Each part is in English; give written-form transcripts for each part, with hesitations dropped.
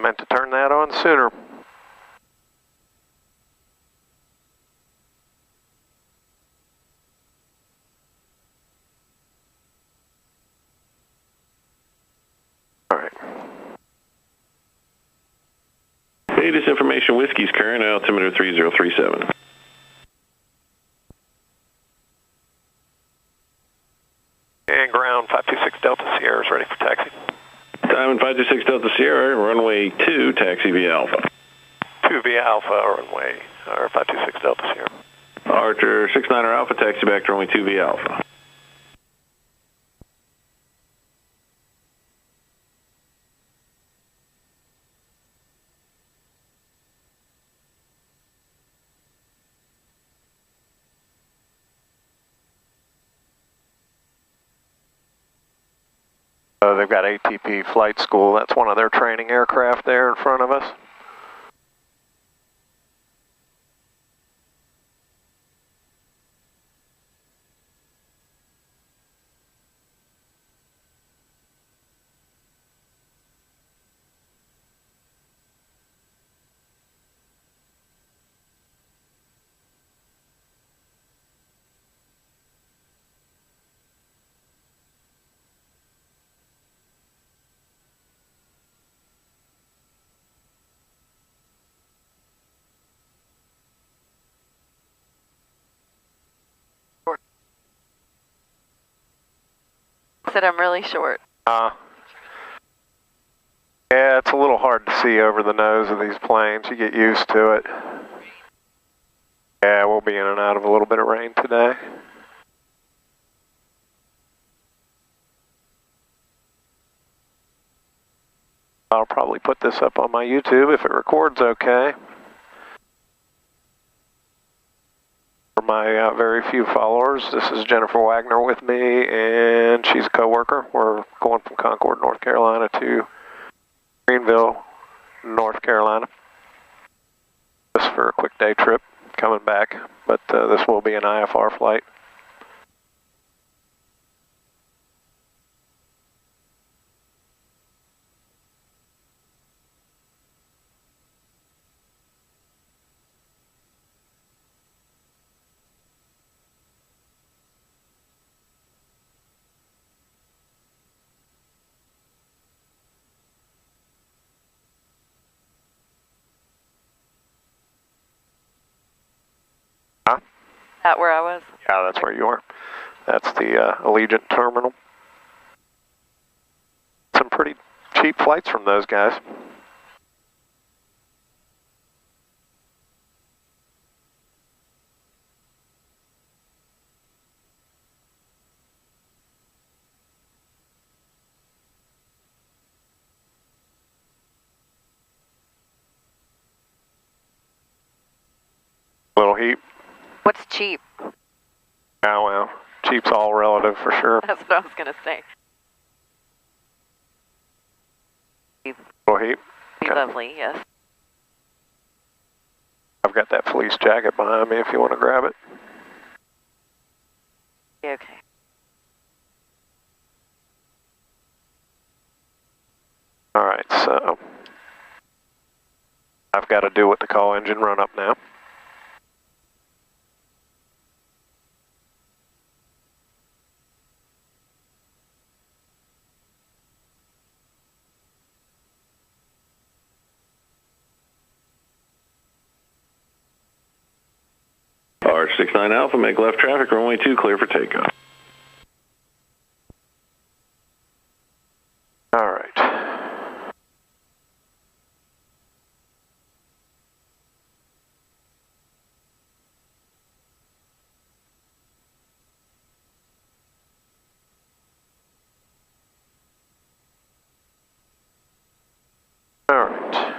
meant to turn that on sooner. All right. Hey, this information, Whiskey's current, altimeter 3037. And ground 526 Delta Sierra is ready for taxi. Diamond 526 Delta Sierra, runway 2, taxi via Alpha. 2 via Alpha, runway, or 526 Delta Sierra. Archer 69er Alpha, taxi back to runway 2 via Alpha. They've got ATP Flight School. That's one of their training aircraft there in front of us. Said I'm really short. Yeah, it's a little hard to see over the nose of these planes. You get used to it. Yeah, we'll be in and out of a little bit of rain today. I'll probably put this up on my YouTube if it records okay. For my very few followers, this is Jennifer Wagner with me, and she's a co-worker. We're going from Concord, North Carolina to Greeneville, North Carolina. Just for a quick day trip, coming back, but this will be an IFR flight. Huh? At where I was? Yeah, that's where you are. That's the Allegiant terminal. Some pretty cheap flights from those guys. Little heat. What's cheap? Oh well, cheap's all relative for sure. That's what I was going to say. Little heat. Be lovely, yes. I've got that fleece jacket behind me if you want to grab it. Okay. Alright, so I've got to do what they call engine run up now. R69 Alpha, make left traffic, runway 2, clear for takeoff. All right. All right.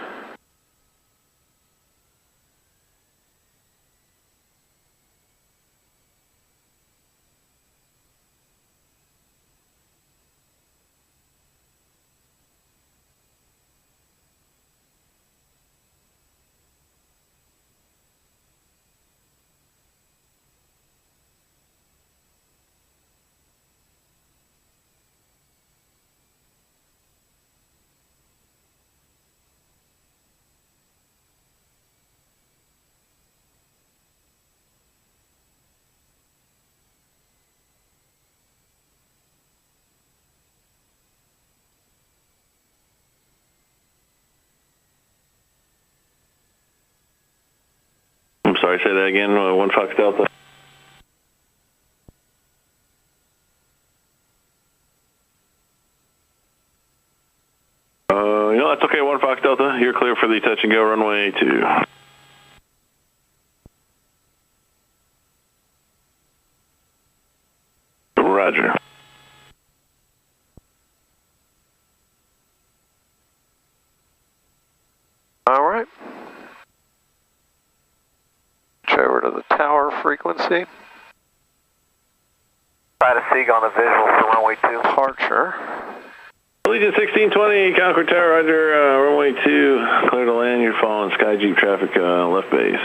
sorry, say that again. 1 Fox Delta. That's okay, 1 Fox Delta. You're clear for the touch and go runway 2. Roger. All right. Switch over to the tower frequency. Try to SIG on the visual for runway 2. Departure. Allegiant 1620, Concord Tower, roger, runway 2, clear to land, you're following Sky Jeep traffic, left base.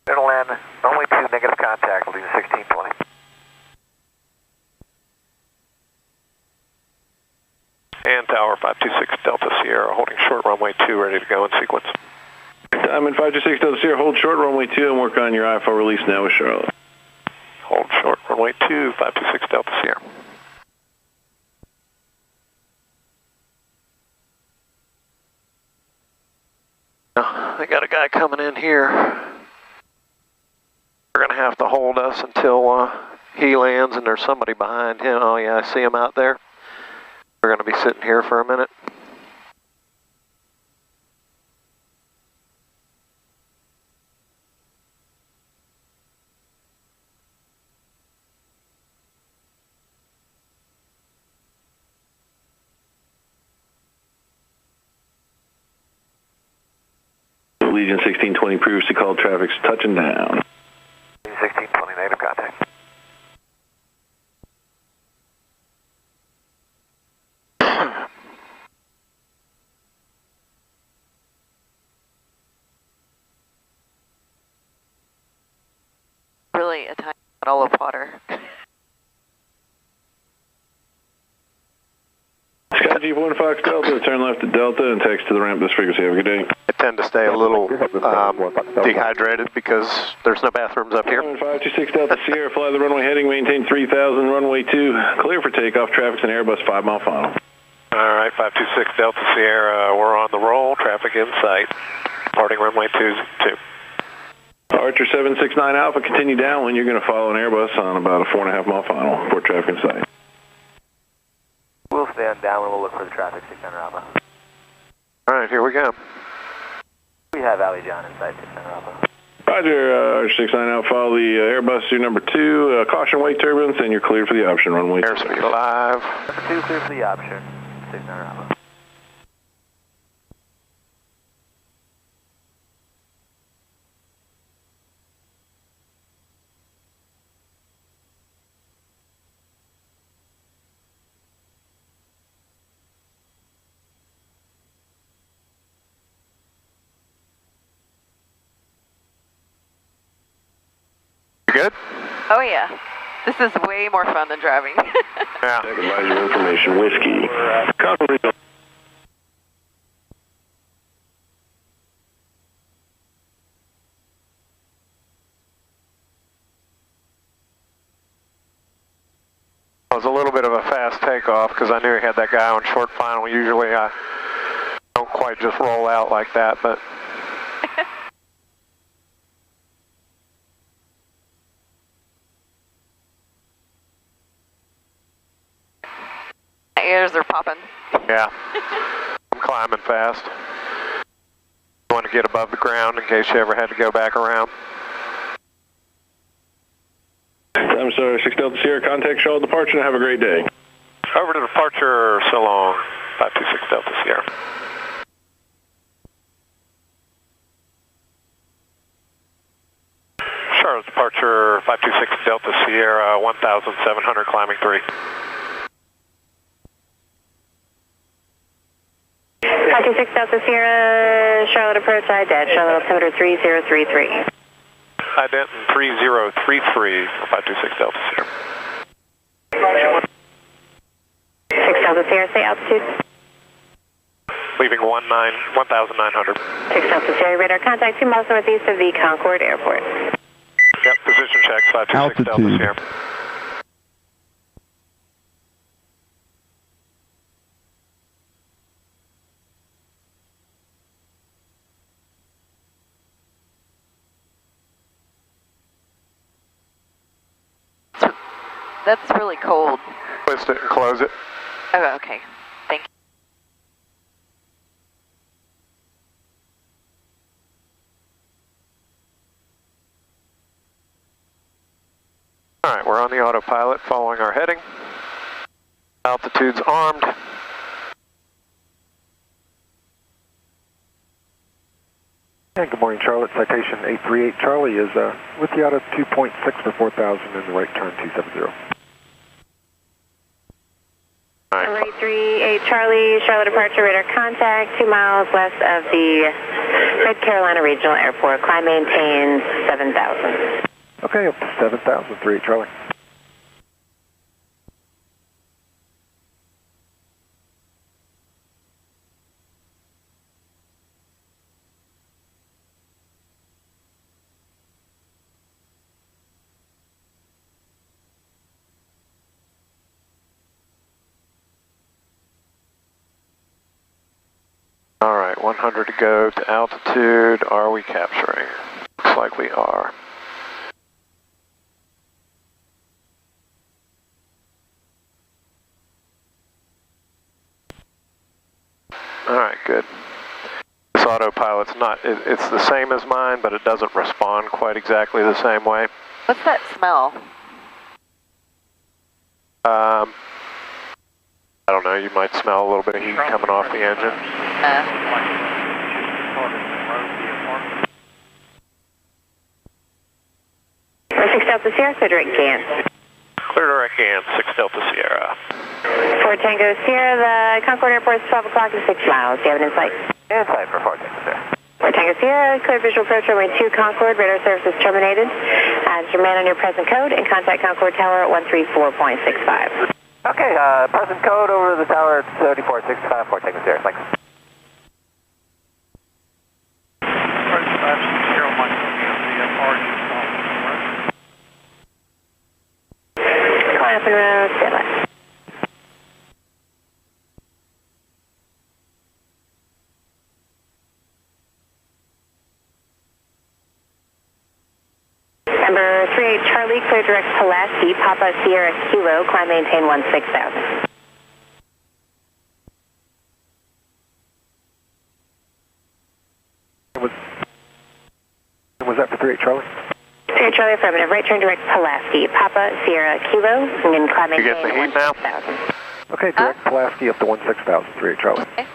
Clear to land, runway 2, negative contact, Allegiant 1620. And Tower 526 Delta Sierra, holding short runway 2, ready to go in sequence. I'm in 526 Delta Sierra, hold short runway 2 and work on your IFR release now with Charlotte. Hold short runway 2, 526 Delta Sierra. I got a guy coming in here. They're going to have to hold us until he lands and there's somebody behind him. Oh yeah, I see him out there. We're going to be sitting here for a minute. Legion 1620 previously called traffic's touching down. 1620, negative contact. Really a tiny bottle of water. Sky Jeep 1 Fox Delta, turn left to Delta and text to the ramp this frequency. Have a good day. I tend to stay a little dehydrated because there's no bathrooms up here. 526 Delta Sierra, fly the runway heading, maintain 3000, runway 2, clear for takeoff, traffic's an Airbus 5-mile final. All right, 526 Delta Sierra, we're on the roll, traffic in sight, departing runway 2. Archer 769 Alpha, continue downwind, you're going to follow an Airbus on about a 4.5-mile final, port traffic in sight. We'll stay on downwind, we'll look for the traffic, 600 Alpha. All right, here we go. We have Alley John inside 600 Alpha. Roger, Archer 69 Alpha, follow the Airbus to number 2, caution wake turbulence, and you're cleared for the option runway 2. Airspeed alive. Number 2, clear for the option, 600 Alpha. Good? Oh yeah. This is way more fun than driving. Yeah. Advisor information, whiskey. It was a little bit of a fast takeoff because I knew he had that guy on short final. Usually I don't quite just roll out like that, but... My ears are popping. Yeah. I'm climbing fast. Want to get above the ground in case you ever had to go back around. I'm sorry, 6 Delta Sierra, contact Charlotte departure and have a great day. Over to departure, so long, 526 Delta Sierra. Charlotte departure, 526 Delta Sierra, 1,700 climbing 3. 526 Delta Sierra, Charlotte approach, IDET, Charlotte altimeter 3033. Ident 3033, 526 Delta Sierra. 6 Delta Sierra, say altitude. Leaving 1,900. 6 Delta Sierra, radar contact 2 miles northeast of the Concord Airport. Yep, position checks, 526 Delta Sierra. That's really cold. Twist it and close it. Oh, okay. Thank you. All right, we're on the autopilot following our heading. Altitude's armed. And good morning, Charlotte. Citation 838 Charlie is with you out of 2.6 for 4,000 in the right turn 270. All right. 838 Charlie, Charlotte departure, radar contact, 2 miles west of the North Carolina Regional Airport. Climb maintains 7,000. Okay, up to 7,000, 38 Charlie. All right, 100 to go to altitude. Are we capturing? Looks like we are. All right, good. This autopilot's not, it's the same as mine, but it doesn't respond quite exactly the same way. What's that smell? I don't know, you might smell a little bit of heat coming off the engine. 6 Delta Sierra, clear direct GAN. Clear direct GAN, 6 Delta Sierra. 4 Tango Sierra, the Concord Airport is 12 o'clock and 6 miles. Do you have an insight? Insight for 4 Tango Sierra. 4 Tango Sierra, clear visual approach runway 2 Concord, radar service is terminated. Remain on your present code and contact Concord Tower at 134.65. Okay, present code over the tower at 3465 4 Tango Sierra. Thanks. Climb up and road, stay left. Number 38 Charlie, clear direct Pulaski, Papa Sierra Kilo, climb maintain 16,000. Was that for 38 Charlie? 38 Charlie, affirmative. Right turn direct Pulaski, Papa Sierra Kilo, and then climb You maintain getting the heat now? 16,000. Okay, direct Pulaski up to 16,000, 38 Charlie. Okay.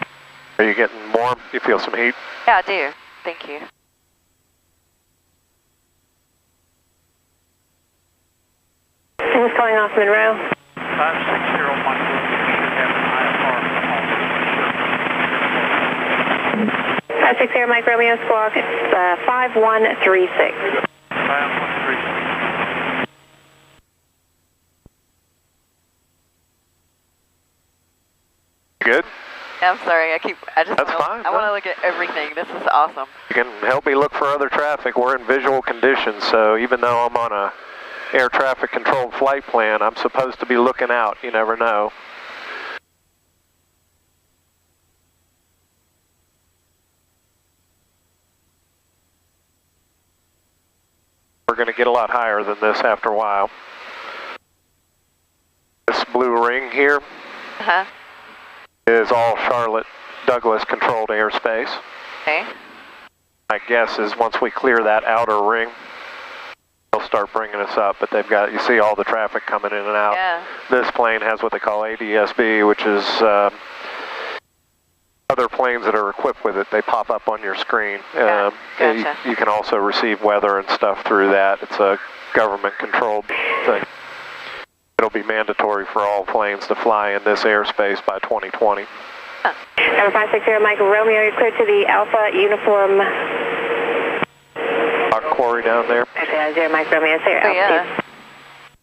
Are you getting warm? You feel some heat? Yeah, I do. Thank you. Who's calling off Monroe? 560 Mike, should have an IFR from home. 560 Mike Romeo, squawk 5136. 5136. Good? I'm sorry. I just That's fine, I want to look at everything. This is awesome. You can help me look for other traffic. We're in visual conditions, so even though I'm on a air traffic controlled flight plan, I'm supposed to be looking out. You never know. We're going to get a lot higher than this after a while. This blue ring here is all Charlotte Douglas controlled airspace. Okay. My guess is once we clear that outer ring, they'll start bringing us up, but they've got, you see all the traffic coming in and out. Yeah. This plane has what they call ADSB, which is other planes that are equipped with it. They pop up on your screen. Gotcha. You can also receive weather and stuff through that. It's a government-controlled thing. It'll be mandatory for all planes to fly in this airspace by 2020. Huh. Number 560 Mike Romeo, you're clear to the Alpha uniform. Quarry down there. 0 Mike Romeo, say Oh, yeah.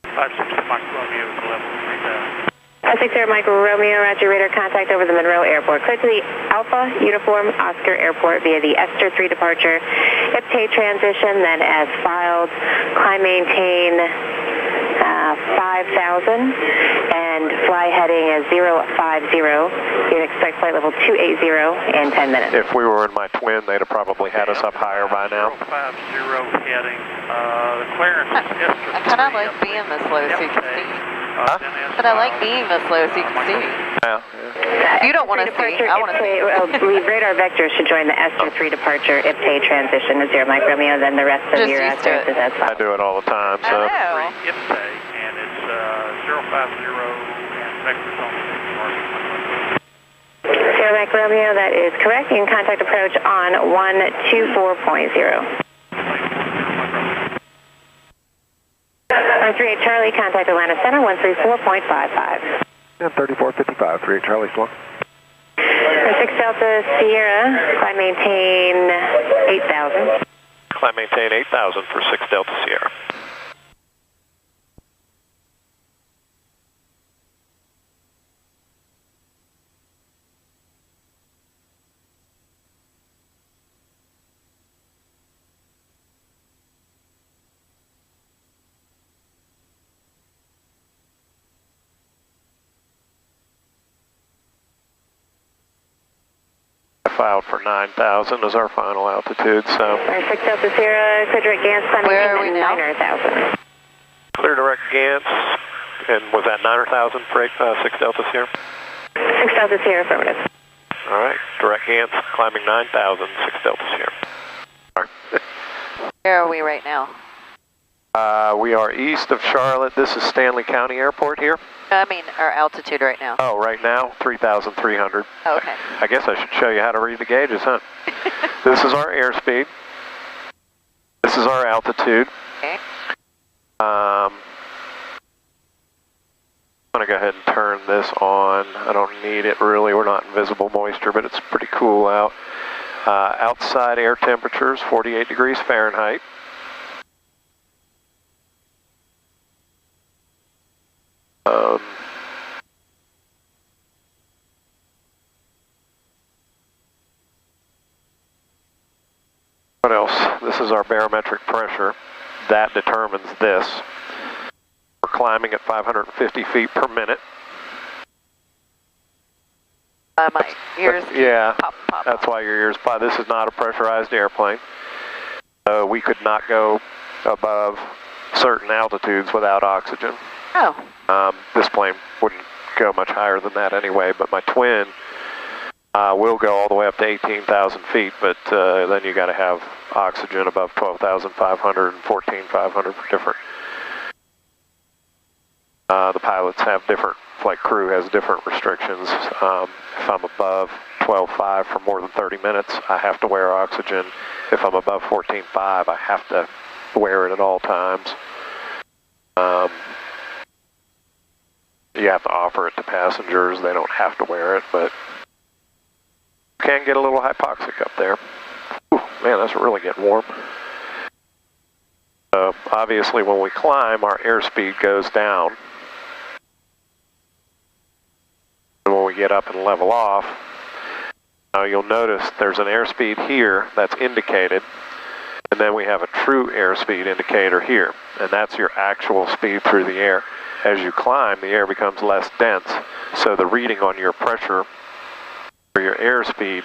560 Mike Romeo is level 3000. 560 Mike Romeo, roger, radar contact over the Monroe Airport. Clear to the Alpha Uniform Oscar Airport via the Esther 3 departure. IPTA transition, then as filed, climb maintain 5,000 and fly heading as 050. You can expect flight level 280 in 10 minutes. If we were in my twin, they'd have probably had us up higher by now. 050 heading. The clearance is Esther 3. I kind of like being this low so you can see. Huh? But I like being this low so you can see me. Yeah. You don't want to see. I want to see. Radar vector should join the Esther 3 departure, IPTE transition to 0 Mike Romeo, then the rest of Just your used to it. services as well. I do it all the time, so. I know. IPTE, and it's 050 and vectors on the 0 Mike Romeo, that is correct. You can contact approach on 124.0. On 38 Charlie, contact Atlanta Center, 134.55. And 3455, 38 Charlie, slow. 6 Delta Sierra, climb maintain 8,000. Climb maintain 8,000 for 6 Delta Sierra. Filed for 9,000 as our final altitude, so. 6 Delta Sierra, clear direct GANS, climb Where are we now? 9,000. Clear direct GANS, and was that 9,000 for 6 Delta Sierra? 6 Delta Sierra, affirmative. All right, direct GANS, climbing 9,000, 6 Delta Sierra. All right. Where are we right now? We are east of Charlotte. This is Stanley County Airport here. I mean, our altitude right now. Oh, right now, 3,300. Oh, okay. I guess I should show you how to read the gauges, huh? This is our airspeed. This is our altitude. Okay. I'm going to go ahead and turn this on. I don't need it really. We're not in visible moisture, but it's pretty cool out. Outside air temperatures, 48 degrees Fahrenheit. What else? This is our barometric pressure. That determines this. We're climbing at 550 feet per minute. My ears Yeah, pop. that's why your ears pop. This is not a pressurized airplane. We could not go above certain altitudes without oxygen. Oh. This plane wouldn't go much higher than that anyway, but my twin will go all the way up to 18,000 feet, but then you got to have oxygen above 12,500 and 14,500 for different. The pilots have different, flight crew has different restrictions. If I'm above 12.5 for more than 30 minutes, I have to wear oxygen. If I'm above 14.5, I have to wear it at all times. You have to offer it to passengers. They don't have to wear it, but you can get a little hypoxic up there. Ooh, man, that's really getting warm. Obviously, when we climb, our airspeed goes down. And when we get up and level off, now you'll notice there's an airspeed here that's indicated, and then we have a true airspeed indicator here, and that's your actual speed through the air. As you climb, the air becomes less dense, so the reading on your pressure or your airspeed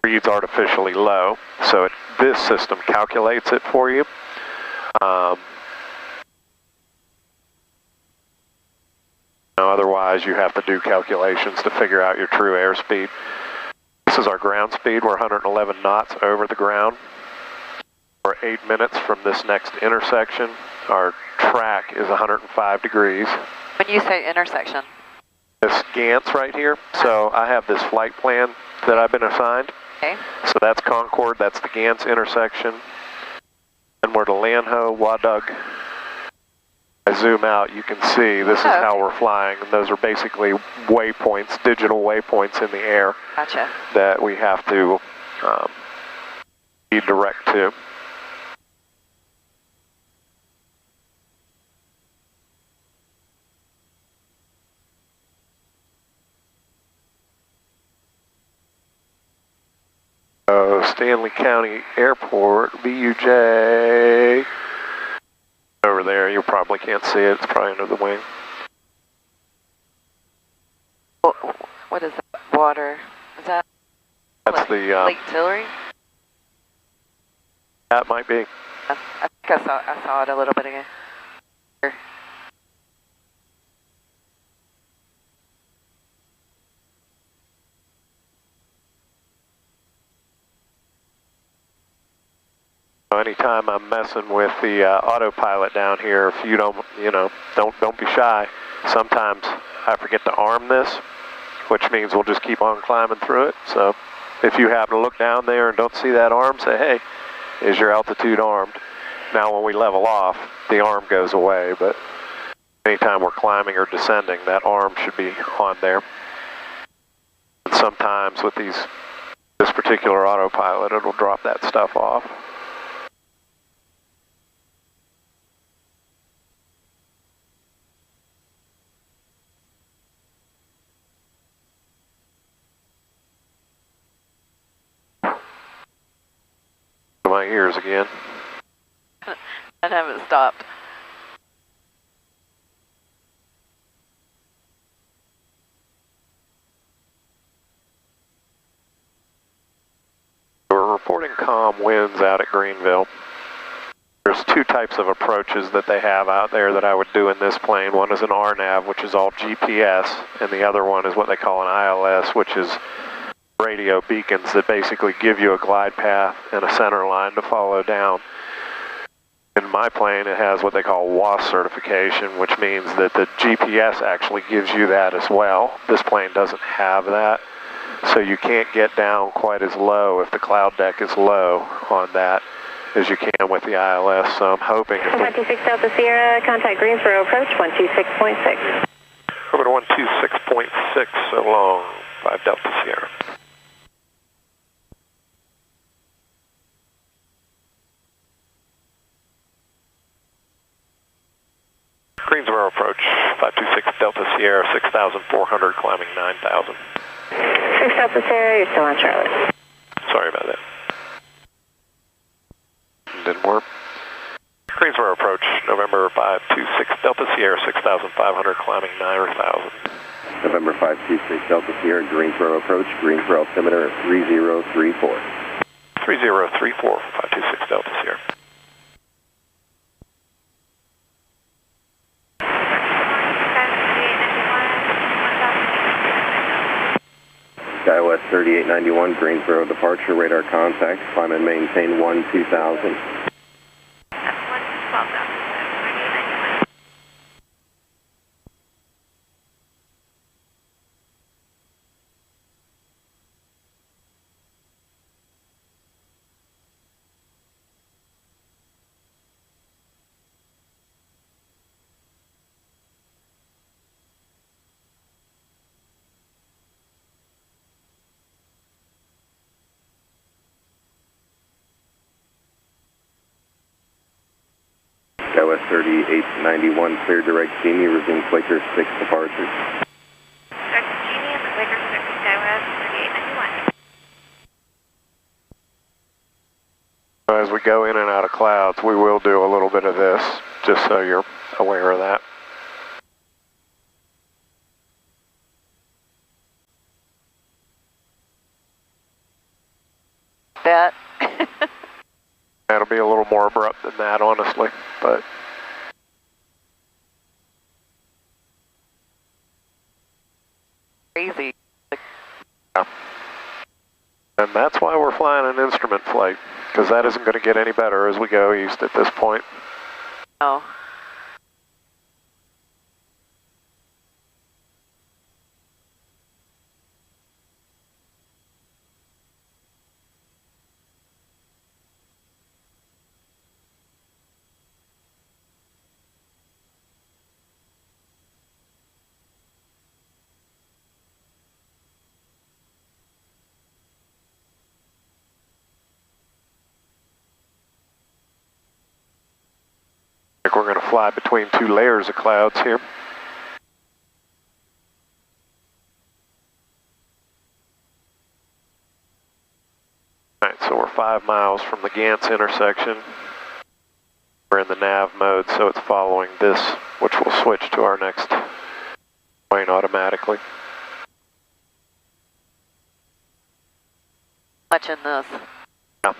reads artificially low. So this system calculates it for you. Otherwise, you have to do calculations to figure out your true airspeed. This is our ground speed. We're 111 knots over the ground. We're 8 minutes from this next intersection. Our track is 105 degrees. When you say intersection? This GANS right here. So I have this flight plan that I've been assigned. Okay. So that's Concord, that's the GANS intersection. And we're to Lanho, Wadug. I zoom out, you can see this is how we're flying. And those are basically waypoints, digital waypoints in the air. Gotcha. That we have to be direct to. Stanley County Airport, BUJ. Over there, you probably can't see it. It's probably under the wing. What is that? Water? Is that? That's the Lake Tillery? That might be. I think I saw it a little bit ago. anytime I'm messing with the autopilot down here, if you don't be shy. Sometimes I forget to arm this, which means we'll just keep on climbing through it. So if you happen to look down there and don't see that arm, say, hey, is your altitude armed? Now when we level off, the arm goes away, but anytime we're climbing or descending, that arm should be on there. And sometimes with this particular autopilot, it'll drop that stuff off. My ears again. I haven't stopped. We're reporting calm winds out at Greeneville. There's two types of approaches that they have out there that I would do in this plane. One is an RNAV, which is all GPS, and the other one is what they call an ILS, which is radio beacons that basically give you a glide path and a center line to follow down. In my plane, it has what they call WAS certification, which means that the GPS actually gives you that as well. This plane doesn't have that, so you can't get down quite as low if the cloud deck is low on that as you can with the ILS, so I'm hoping... 126 Delta Sierra, contact Greensboro approach 126.6. Over to 126.6 along 5 Delta Sierra. Greensboro approach, 526 Delta Sierra, 6,400, climbing 9,000. 6 Delta Sierra, you're still on Charlotte. Sorry about that. Didn't work. Greensboro approach, November 526 Delta Sierra, 6,500, climbing 9,000. November 526 Delta Sierra, Greensboro approach, Greensboro altimeter 3034. 3034, 526 Delta Sierra. SkyWest 3891, Greensboro departure, radar contact, climb and maintain 12000. SkyWest 3891, clear direct Genie, resume Quaker 6 departures. Direct Genie and the Quaker 6, SkyWest 3891. As we go in and out of clouds, we will do a little bit of this, just so you're aware of that. That. That'll be a little more abrupt than that, honestly, but... Crazy. Yeah. And that's why we're flying an instrument flight, because that isn't going to get any better as we go east at this point. Oh. We're going to fly between two layers of clouds here. Alright, so we're 5 miles from the Gantz intersection. We're in the nav mode, so it's following this, which will switch to our next plane automatically. Watching this. Yeah.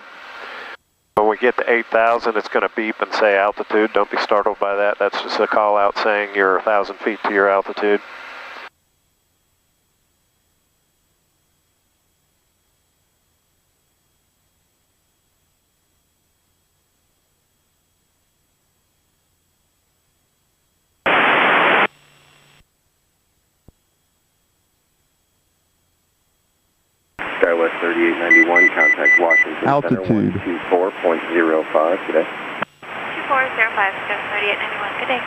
When we get to 8,000, it's going to beep and say altitude. Don't be startled by that. That's just a call out saying you're 1,000 feet to your altitude. 3891, contact Washington Altitude. Center 124.05 today. 2405, 3891, good day.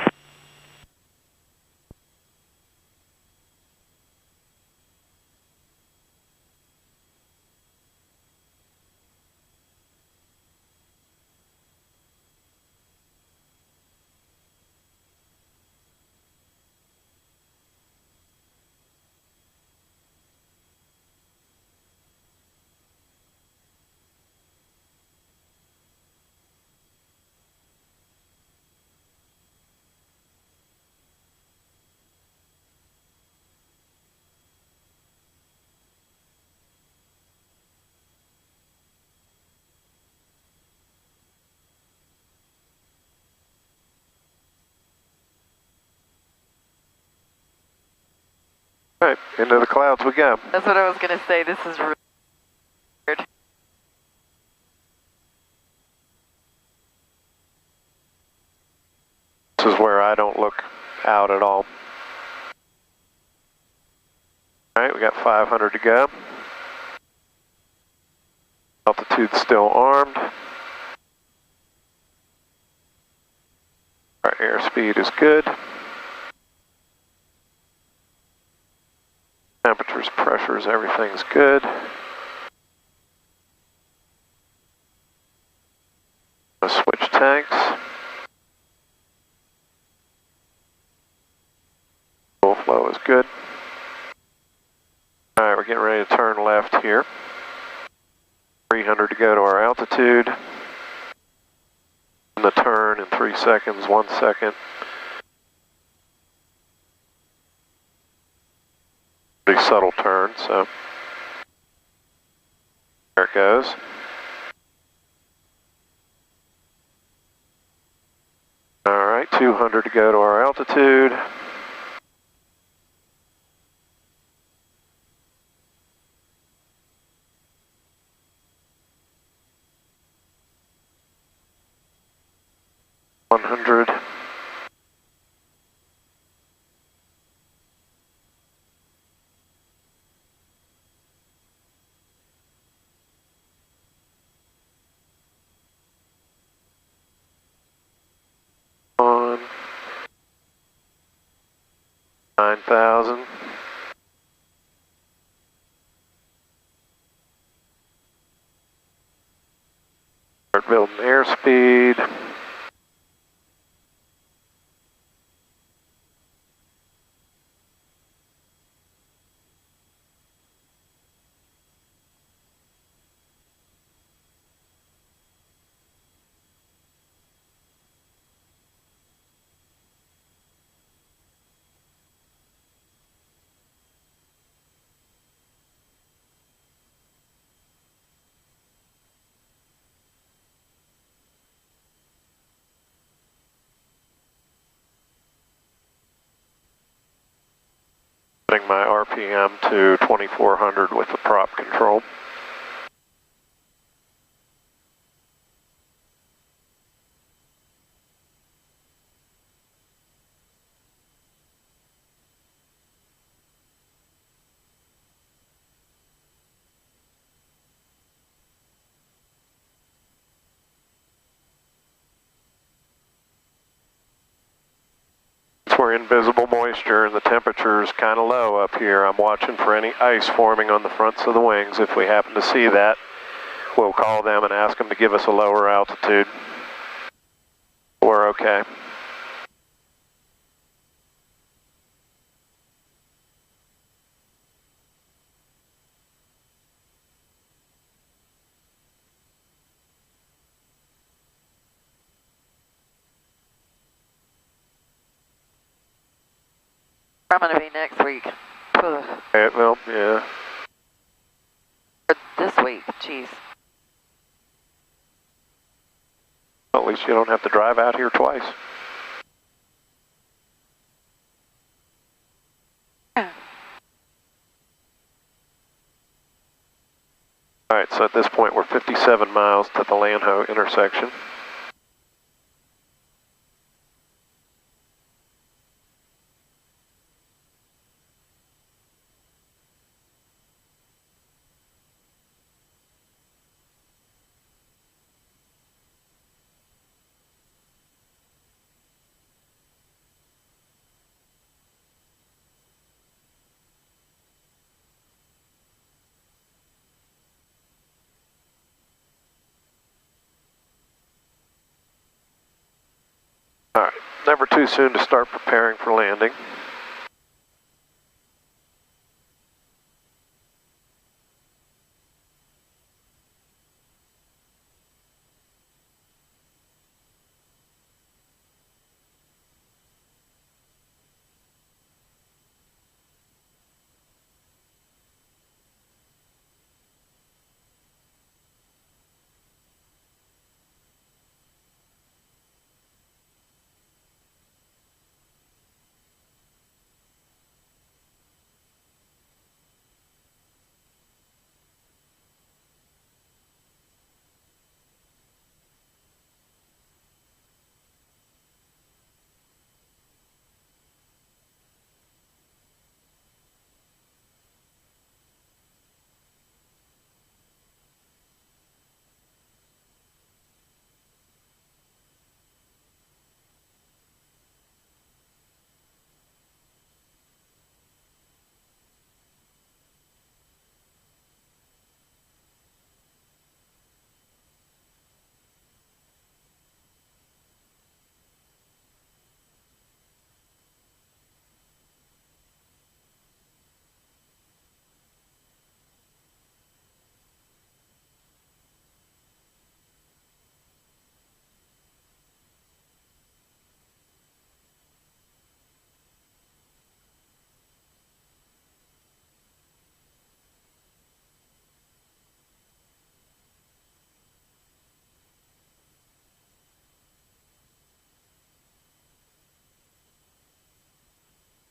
All right, into the clouds we go. That's what I was going to say. This is really weird. This is where I don't look out at all. All right, we got 500 to go. Altitude still armed. Our airspeed is good. Temperatures, pressures, everything's good. Let's switch tanks. Fuel flow is good. All right, we're getting ready to turn left here. 300 to go to our altitude. And the turn in 3 seconds, 1 second. Pretty subtle turn, so there it goes. All right, 200 to go to our altitude. On 9,000. Start building airspeed. Setting my RPM to 2400 with the prop control. We're in visible moisture and the temperature is kind of low up here. I'm watching for any ice forming on the fronts of the wings. If we happen to see that, we'll call them and ask them to give us a lower altitude. We're okay. I'm going to be next week. Well, yeah. Or this week, jeez. Well, at least you don't have to drive out here twice. Yeah. All right, so at this point we're 57 miles to the Lanho intersection. Alright, never too soon to start preparing for landing.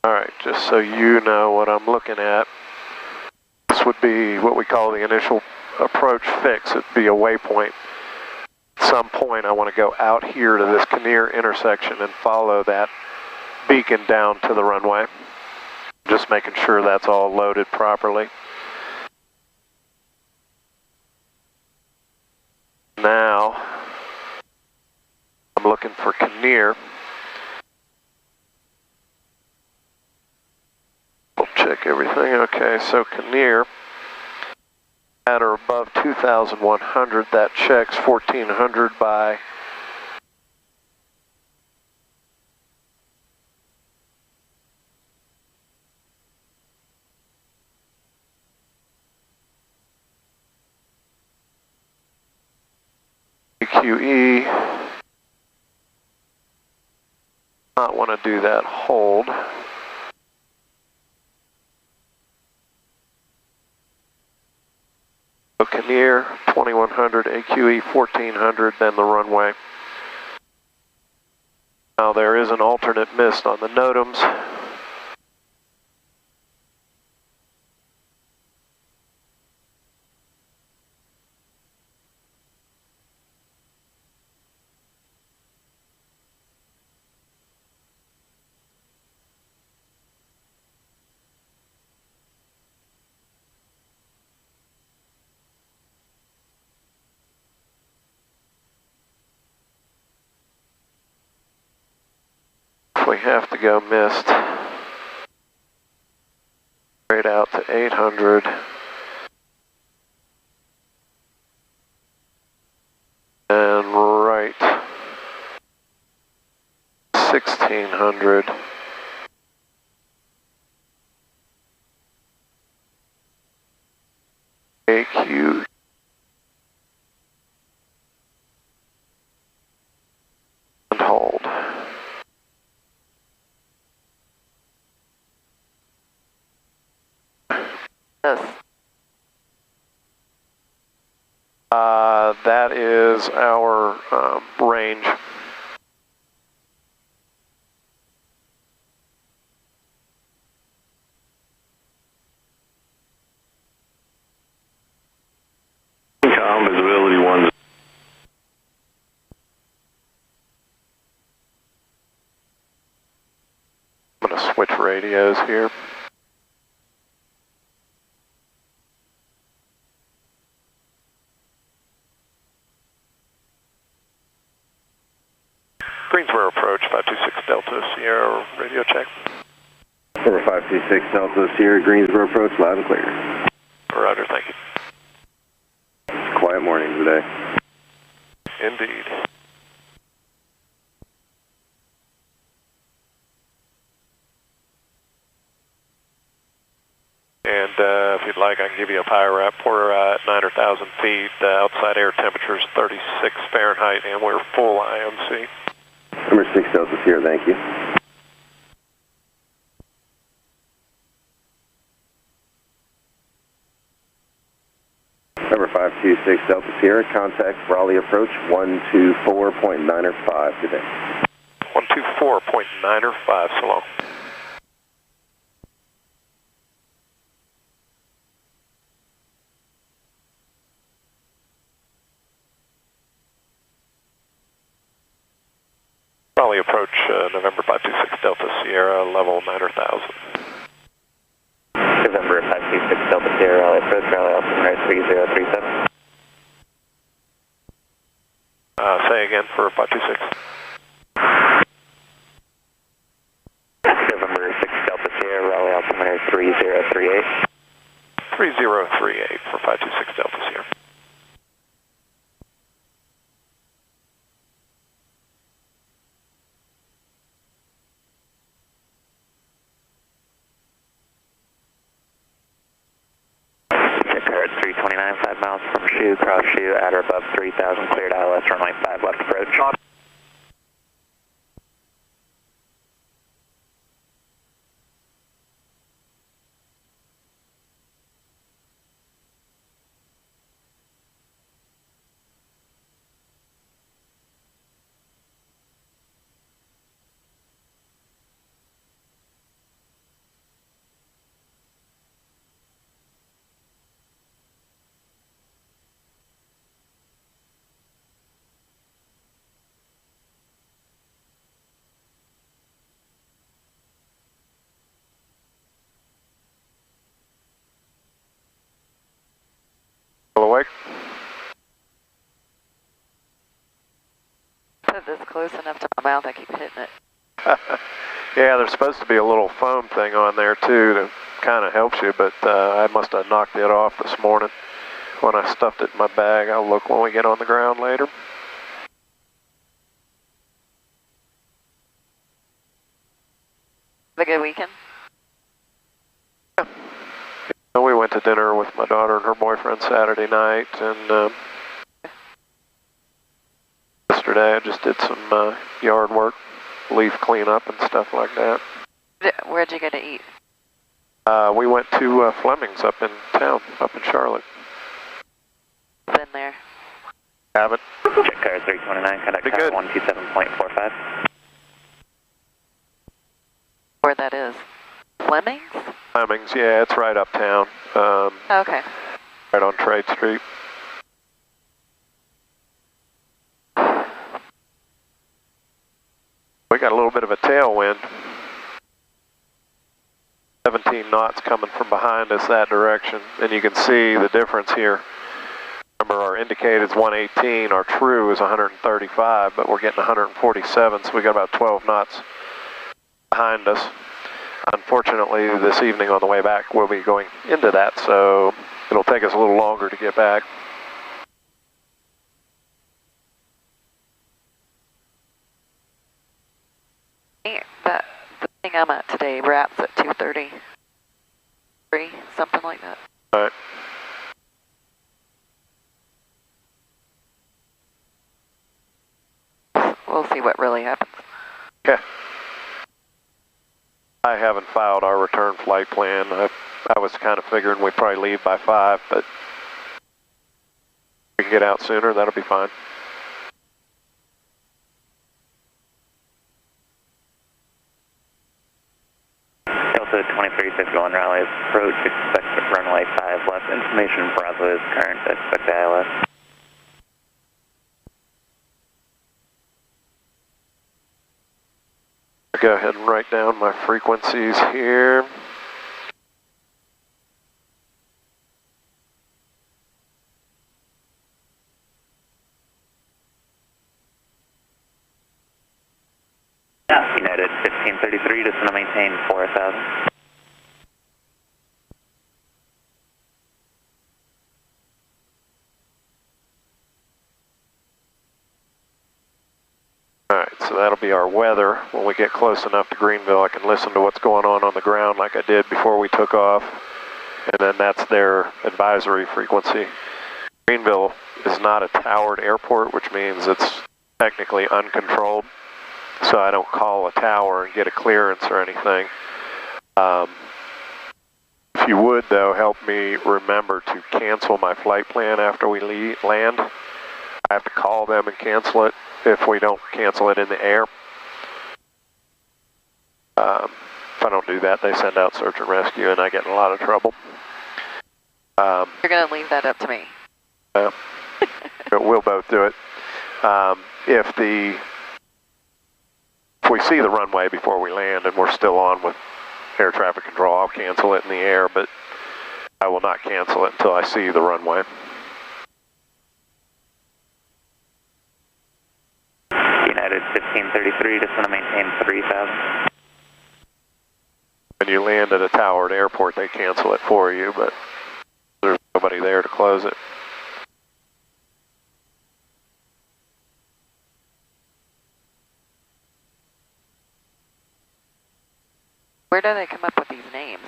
Alright, just so you know what I'm looking at, this would be what we call the initial approach fix. It'd be a waypoint. At some point I want to go out here to this Kinnear intersection and follow that beacon down to the runway. Just making sure that's all loaded properly. Now, I'm looking for Kinnear. We'll check everything. Okay, so Kinnear at or above 2,100, that checks 1,400 by QE. Not want to do that hold. So Kinnear, 2100, AQE 1400, then the runway. Now there is an alternate mist on the NOTAMs. We have to go mist straight out to 800 and right 1600 AQ and hold. Yes. That is our range. Com visibility 1. I'm going to switch radios here. Greensboro approach, 526 Delta Sierra, radio check. Over 526 Delta Sierra, Greensboro approach, loud and clear. Roger, thank you. Quiet morning today. Indeed. like, I can give you a PIRAP. We're at 9,000 feet. The outside air temperature is 36 Fahrenheit, and we're full IMC. Number 6 Delta Sierra, thank you. Number 526 Delta Sierra, contact Raleigh approach 124.905 today. 124.905, so long. Raleigh approach November 526 Delta Sierra, level 9,000. November 526 Delta Sierra, Raleigh approach, Raleigh altimeter 3037. Say again for 526. November 6 Delta Sierra, Raleigh altimeter 3038. 3038 for 526 Delta Sierra. Card 329, 5 miles from Shoe, cross Shoe, at or above 3000, cleared ILS, runway 5 left approach. Awake? Put this close enough to my mouth, I keep hitting it. Yeah, there's supposed to be a little foam thing on there too that kind of helps you, but I must have knocked it off this morning when I stuffed it in my bag. I'll look when we get on the ground later. Have a good weekend? We went to dinner with my daughter and her boyfriend Saturday night, and yesterday I just did some yard work, leaf cleanup and stuff like that. Where'd you go to eat? We went to Fleming's up in town, up in Charlotte. Been there. Haven't. Check car 329, contact tower 127.45. Where that is? Fleming's? Fleming's, yeah, it's right uptown. Okay. Right on Trade Street. We got a little bit of a tailwind. 17 knots coming from behind us that direction, and you can see the difference here. Remember, our indicated is 118, our true is 135, but we're getting 147, so we got about 12 knots behind us. Unfortunately, this evening on the way back, we'll be going into that, so it'll take us a little longer to get back. The thing I'm at today wraps at 2:33, something like that. All right. We'll see what really happens. Okay. I haven't filed our return flight plan. I was kind of figuring we'd probably leave by 5, but if we can get out sooner, that'll be fine. Delta 2351 Raleigh approach, expect runway 5 left. Information Bravo is current, expect ILS. Go ahead and write down my frequencies here. United 1533, just want to maintain 4,000. Alright, so that'll be our weather. When we get close enough to Greeneville, I can listen to what's going on the ground like I did before we took off. and then that's their advisory frequency. Greeneville is not a towered airport, which means it's technically uncontrolled, so I don't call a tower and get a clearance or anything. If you would, though, help me remember to cancel my flight plan after we land. I have to call them and cancel it if we don't cancel it in the air. If I don't do that, they send out search and rescue, and I get in a lot of trouble. You're going to leave that up to me. We'll both do it. If we see the runway before we land and we're still on with air traffic control, I'll cancel it in the air, but I will not cancel it until I see the runway. United 1533, just want to maintain 3,000. When you land at a towered airport, they cancel it for you, but there's nobody there to close it. Where do they come up with these names?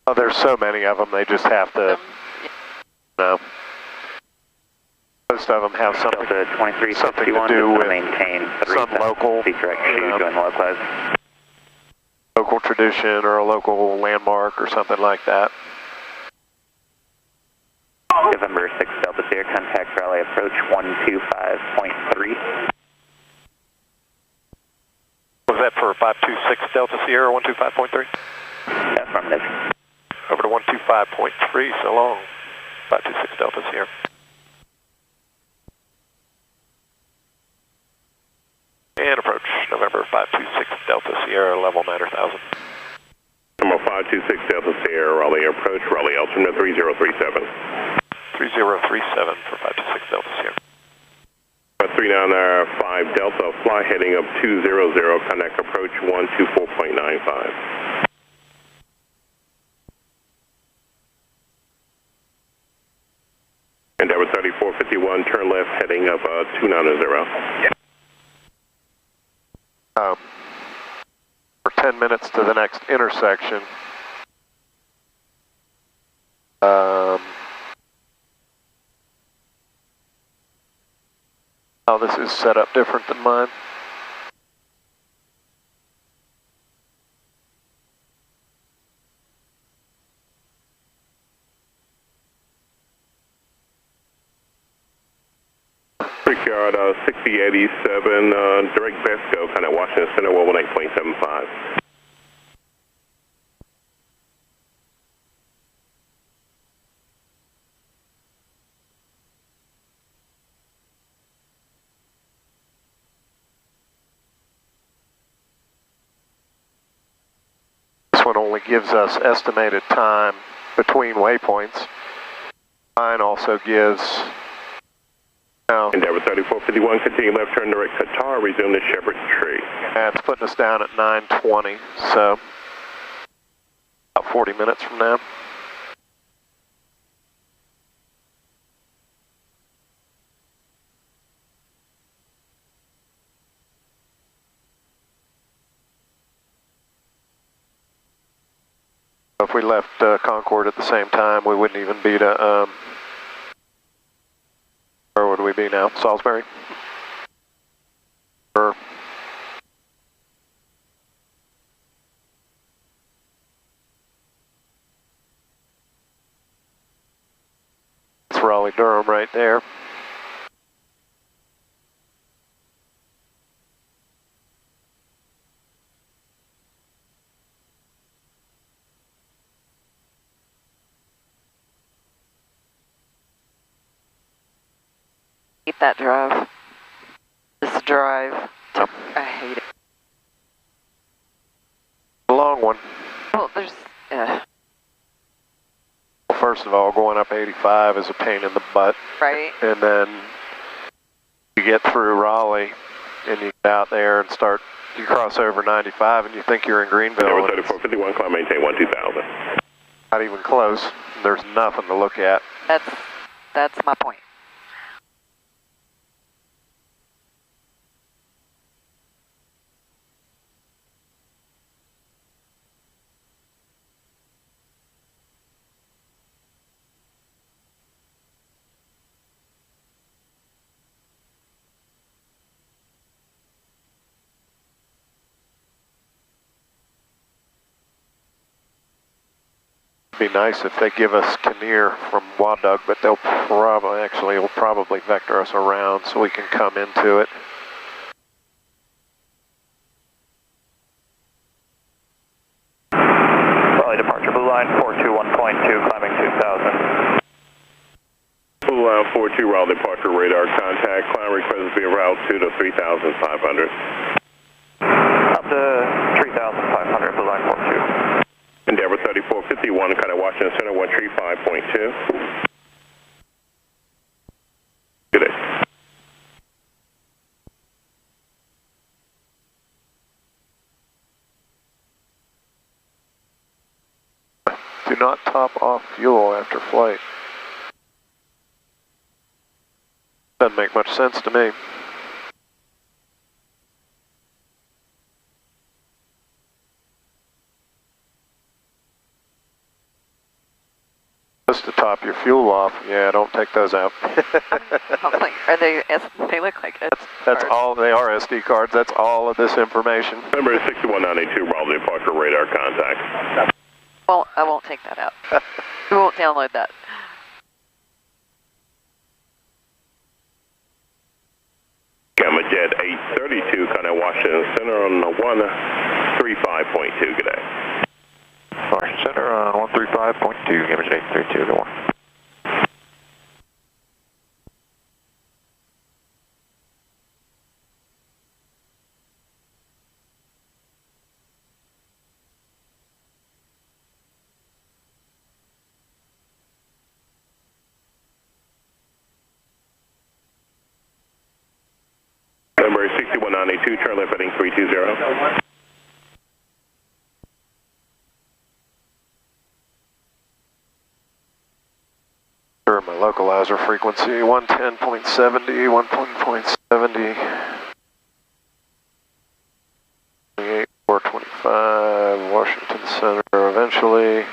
Oh, there's so many of them, they just have to, no. Most of them have something to do with maintain some local, local tradition or a local landmark or something like that. November 6 Delta Sierra, contact rally approach 125.3. Was that for 526 Delta Sierra 125.3? Affirmative. Over to 125.3, so long. 526 Delta Sierra. And approach November 526 Delta Sierra, level 9,000. Number 526 Delta Sierra, Raleigh approach, Raleigh altimeter 3037. 3037 for 526 Delta Sierra. 395 Delta, fly heading up 200, connect approach 124.95. Endeavor 3451, turn left heading up 290. For 10 minutes to the next intersection. Oh, this is set up different than mine. Brickyard 6087, direct Vesco, kind of Washington Center, 118.75. This one only gives us estimated time between waypoints. Mine also gives Endeavor 3451, continue left turn direct Qatar, resume to Shepherd's Tree. It's putting us down at 9:20, so about 40 minutes from now. If we left Concord at the same time, we wouldn't even be to, where would we be now? Salisbury? Or it's Raleigh Durham right there. Hate that drive. This drive. I hate it. A long one. Well, there's. First of all, going up 85 is a pain in the butt. Right. And then you get through Raleigh and you get out there and you cross over 95 and you think you're in Greeneville. Number 3451, climb maintain 12000. Not even close. There's nothing to look at. That's my point. It'd be nice if they give us Kinnear from Wadug, but they'll probably vector us around so we can come into it. Raleigh departure, Blue Line 421.2, climbing 2000. Blue Line 42, Raleigh departure, radar contact, climb request via route 2 to 3,500. Up to 3,500, Blue Line 42. Endeavor 3451, kind of Washington Center 135.2. Good day. Do not top off fuel after flight. Doesn't make much sense to me. Just to top your fuel off, yeah, don't take those out. I'm like, are they look like it. That's all, they are SD cards, that's all of this information. Number 6192, Raleigh departure, radar contact. Well, I won't take that out. We won't download that. Gamma Jet 832, kind of Washington Center on the 135.2, good day. Washington Center on 135.2, Gamma Jet 832, good one. Number 6192, turn left heading 320. Sure, my localizer frequency 110.70, 1.70, 425, Washington Center eventually.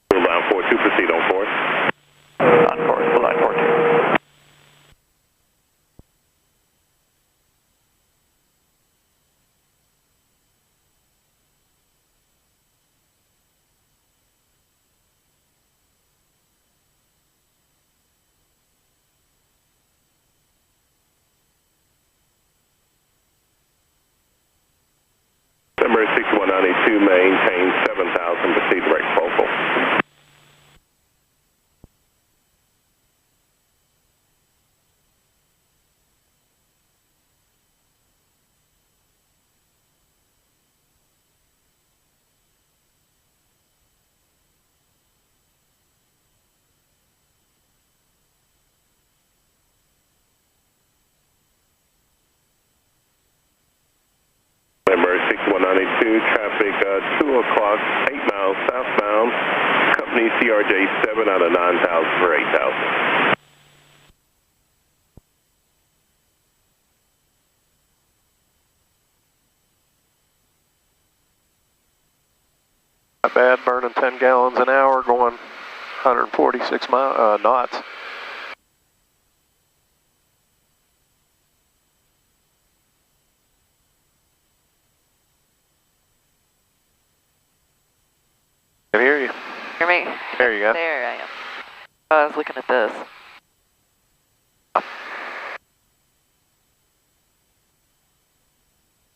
Blue Line 42, proceed on course. On course, Blue Line 42. Number 6192, maintain 7,000, proceed right focal. Number 6192, traffic 2 o'clock, 8 miles southbound, company CRJ 7 out of 9,000 for 8,000. Not bad, burning 10 gallons an hour, going 146 knots. I can hear you. Hear me? There you go. There I am. Oh, I was looking at this.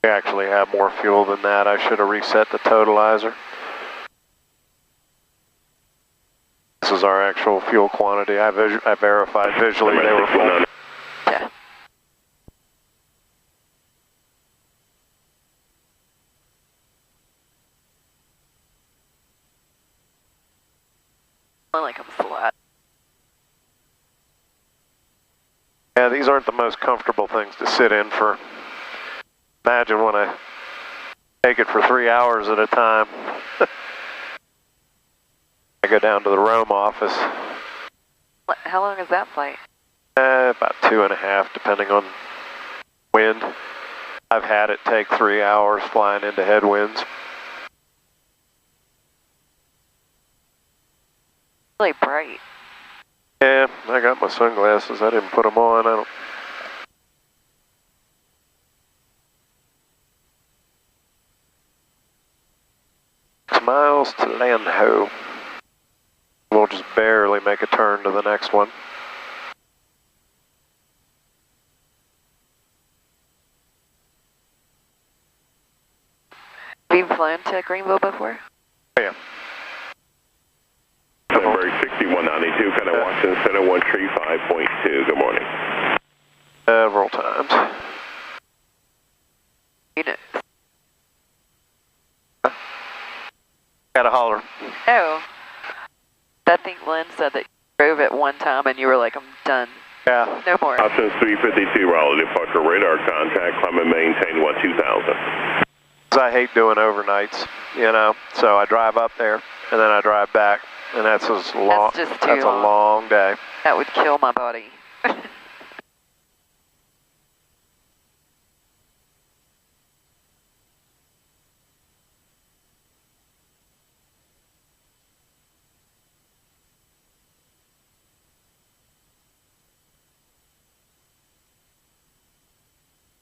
We actually have more fuel than that. I should have reset the totalizer. This is our actual fuel quantity. I verified visually they were full. Yeah. Like I'm flat. Yeah, these aren't the most comfortable things to sit in for. Imagine when I take it for 3 hours at a time. I go down to the Rome office. How long is that flight? About 2.5, depending on wind. I've had it take 3 hours flying into headwinds. Really bright. Yeah, I got my sunglasses. I didn't put them on. I don't. make a turn to the next one. Have you flown to Greeneville before? Yeah. Number 6192, kind of Washington Center 135.2. Good morning. Several times. You know. Got a holler. Oh. I think Lynn said that you drove it one time and you were like, I'm done. Yeah. No more. Options 352, Raleigh departure radar contact, climb and maintain 2000. I hate doing overnights, you know, so I drive up there and then I drive back, and that's as long. That's just too that's long. A long day. That would kill my body.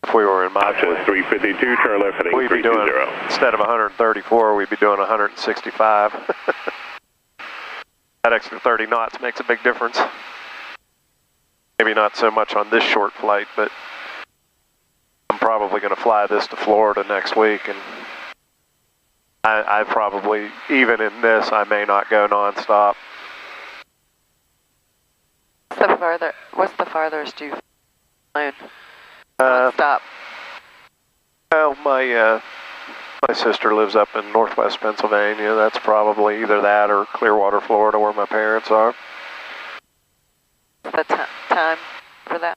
If we were in my Options 352, turn left heading we'd be doing, 320. instead of 134, we'd be doing 165. That extra 30 knots makes a big difference. Maybe not so much on this short flight, but I'm probably going to fly this to Florida next week, and I probably, even in this, I may not go nonstop. What's the farthest you've flown? Stop. Well, my sister lives up in northwest Pennsylvania. That's probably either that or Clearwater, Florida, where my parents are. The time for that?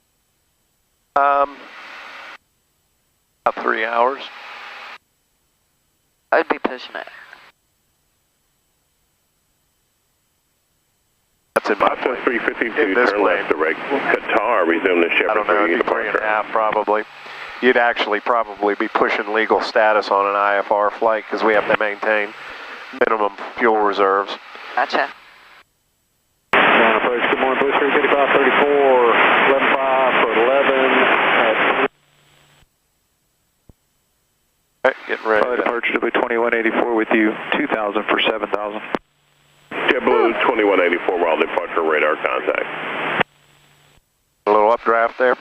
About 3 hours. I'd be pushing it. That's in my Options plane. 352, In this turn plane. left direct Qatar, resume the I Shepherd don't know, it'd be 3.5 probably. You'd actually probably be pushing legal status on an IFR flight because we have to maintain minimum fuel reserves. Gotcha. Ground approach, good morning, Blue 355, 34, 11.5 for 11 at Right, getting ready. Departure to be 2184 with you, 2000 for 7000. JetBlue 2184, Raleigh departure radar contact. A little updraft there.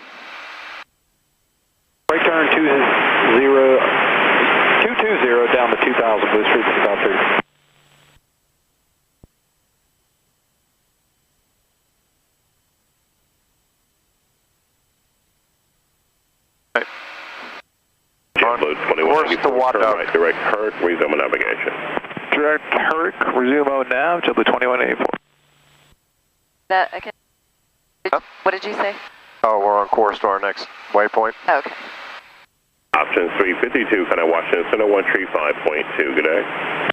right turn 220 down to 2000, Blue 355. JetBlue 2184, turn right direct Herc, resume navigation. Direct Herc, resume nav, JetBlue 2184. That again? What did you say? Oh, we're on course to our next waypoint. Oh, okay. Options 352, kind of Washington Center 135.2. Good day.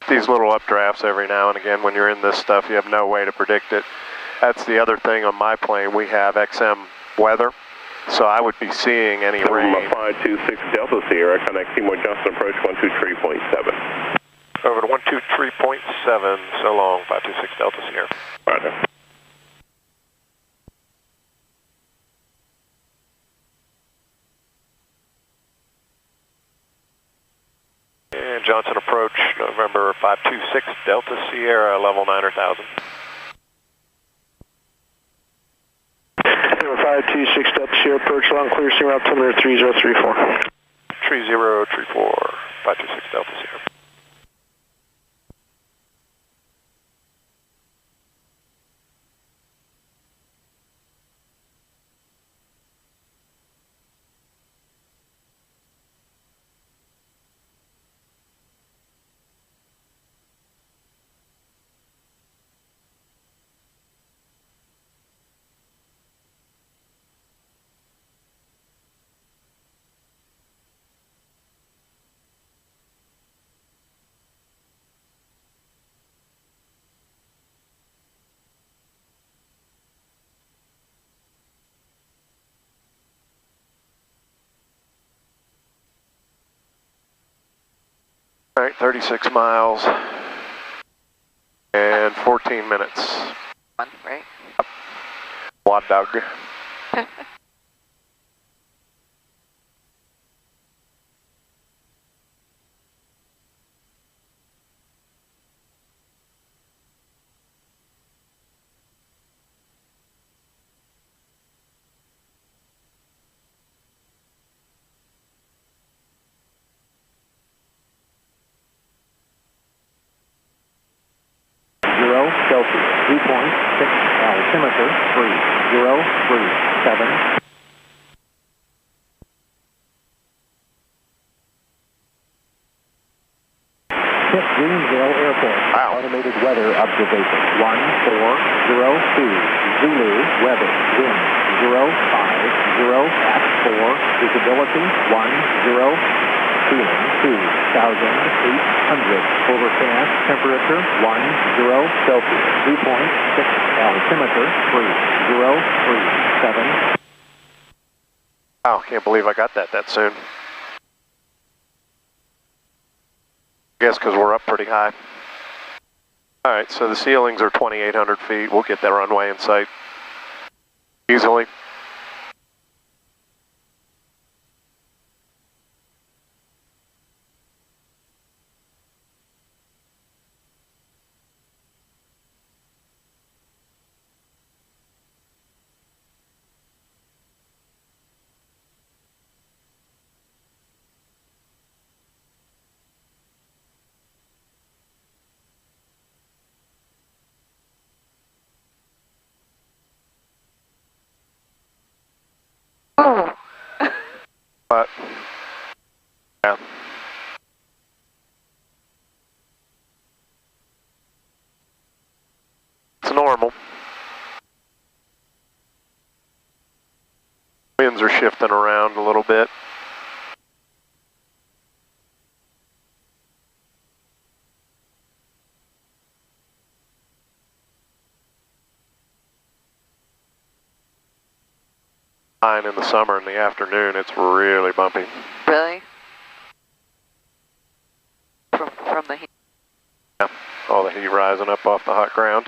These little updrafts every now and again, when you're in this stuff, you have no way to predict it. That's the other thing on my plane. We have XM weather, so I would be seeing any rain. 526 Delta Sierra, connect Seymour Johnson approach 123.7. Over to 123.7, so long, 526 Delta Sierra. Roger. And Johnson approach, November 526 Delta Sierra, level 9,000. Number 526 Delta Sierra approach long clear, steam altimeter 3034. 3034, 526 Delta Sierra. All right, 36 miles and 14 minutes. One, right? Wad dog. 2.6 altimeter 3037. Hit Greeneville Airport. Wow. Automated weather observation. 1402. Zulu weather. Wind 050 at 4. Visibility 10. Ceiling 2,800. Overcast. Temperature 10 Celsius. 2.6 altimeter 3037. Wow, can't believe I got that soon. I guess because we're up pretty high. All right, so the ceilings are 2,800 feet. We'll get that runway in sight easily. Oh. But, yeah. It's normal. Winds are shifting around a little bit. In the summer in the afternoon, it's really bumpy. Really? From the heat? Yeah, all the heat rising up off the hot ground.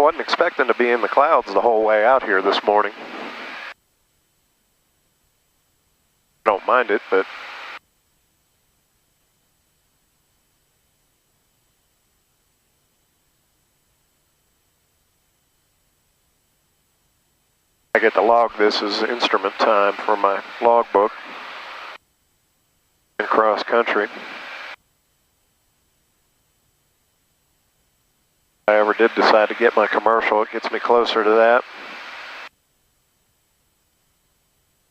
I wasn't expecting to be in the clouds the whole way out here this morning. Don't mind it, but I get to log this as instrument time for my logbook in cross country. If I ever did decide to get my commercial, it gets me closer to that.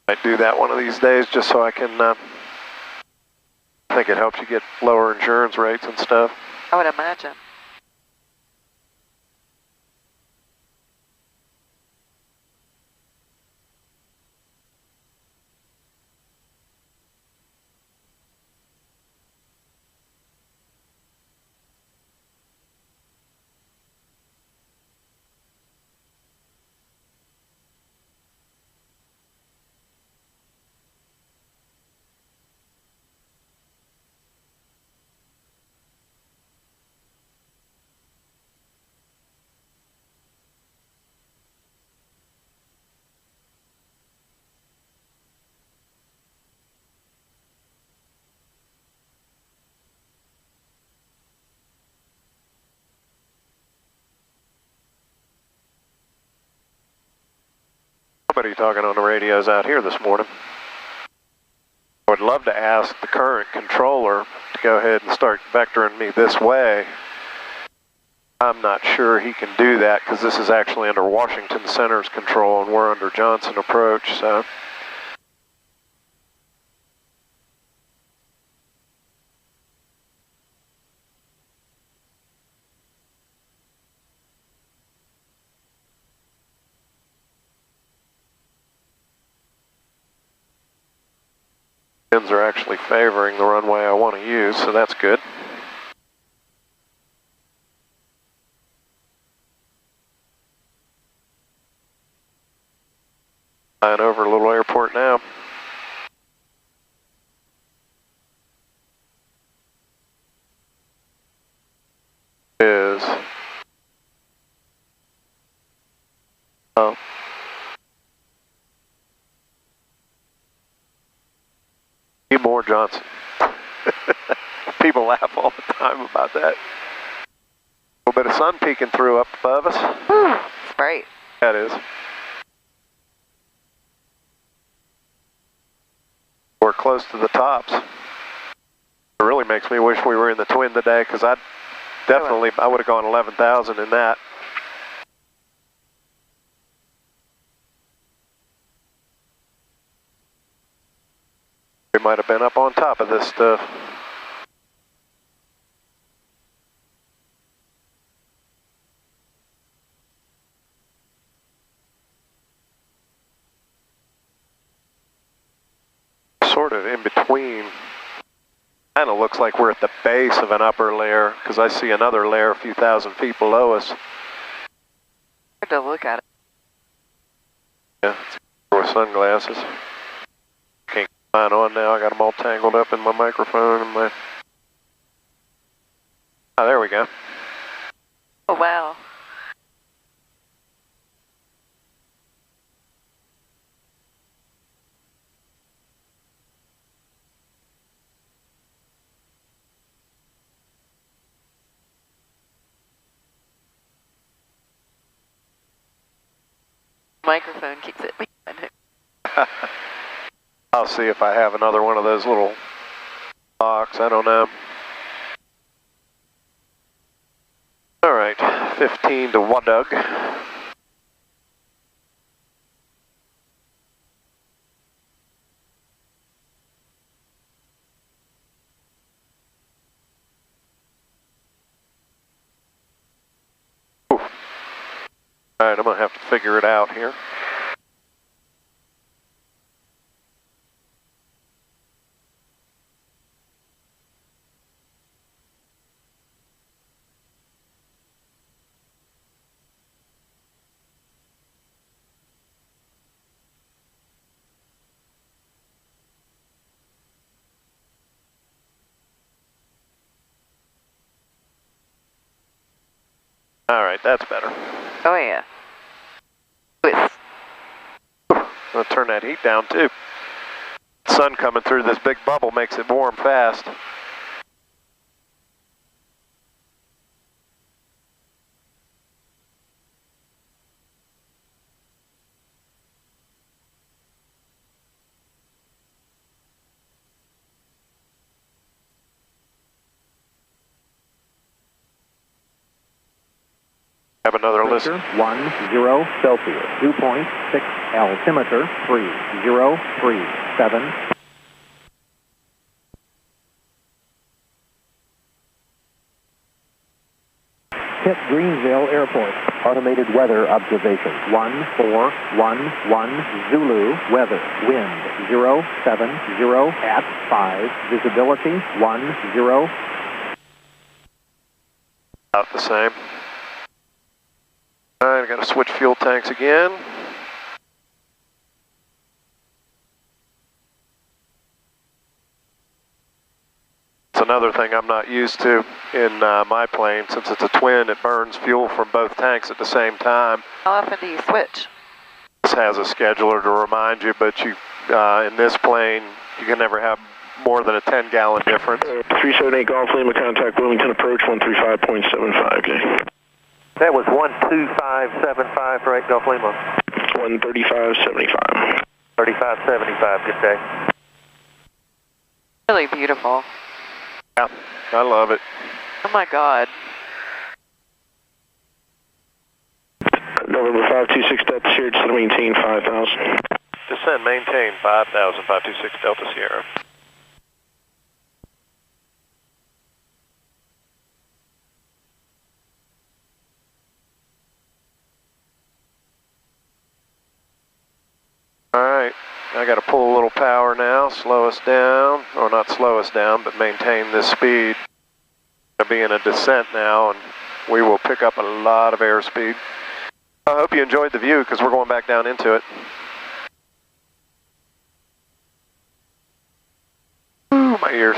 Might do that one of these days just so I can, I think it helps you get lower insurance rates and stuff. I would imagine. Nobody talking on the radios out here this morning. I would love to ask the current controller to go ahead and start vectoring me this way. I'm not sure he can do that because this is actually under Washington Center's control and we're under Johnson approach, so. Winds are actually favoring the runway I want to use, so that's good. Flying over a little airport now. Is more Johnson. People laugh all the time about that. A little bit of sun peeking through up above us. It's bright. That is. We're close to the tops. It really makes me wish we were in the twin today because I would have gone 11,000 in that. We might have been up on top of this stuff. Sort of in between. Kind of looks like we're at the base of an upper layer because I see another layer a few thousand feet below us. Hard to look at it. Yeah, with sunglasses. Can't get mine on now. I got them all tangled up in my microphone and my. Oh, there we go. Oh, wow. Microphone keeps it behind. I'll see if I have another one of those little blocks. I don't know. All right, 15 to Wadug. All right, I'm going to have to figure it out here. All right, that's better. Oh, yeah. Twist. I'm going to turn that heat down, too. Sun coming through this big bubble makes it warm fast. Have another listen. 10 Celsius, 2.6 altimeter 3037. Hit Greeneville Airport. Automated weather observation. 1411 Zulu weather. Wind 070 at 5. Visibility 10. About the same. All right, I got to switch fuel tanks again. It's another thing I'm not used to in my plane. Since it's a twin, it burns fuel from both tanks at the same time. How often do you switch? This has a scheduler to remind you, but you, in this plane, you can never have more than a 10-gallon difference. 378 Golf Lima, contact Wilmington approach 135.75, Jay. That was 12575 for 8 Golf Lima. 135.75. 3575, good day. Really beautiful. Yeah, I love it. Oh my God. November 526 Delta Sierra, descend maintain 5,000. Descend maintain 5,000, 526 Delta Sierra. Alright, I got to pull a little power now, slow us down, or not slow us down, but maintain this speed. I'll be in a descent now, and we will pick up a lot of airspeed. I hope you enjoyed the view, because we're going back down into it. Ooh, my ears.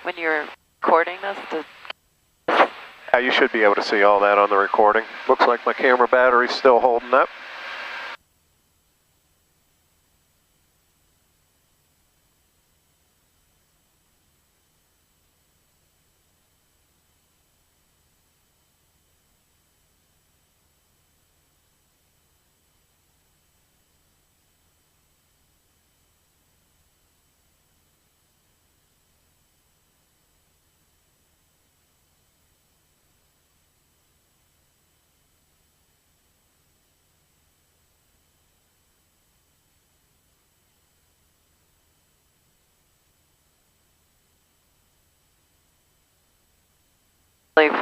When you're recording this, You should be able to see all that on the recording. Looks like my camera battery's still holding up.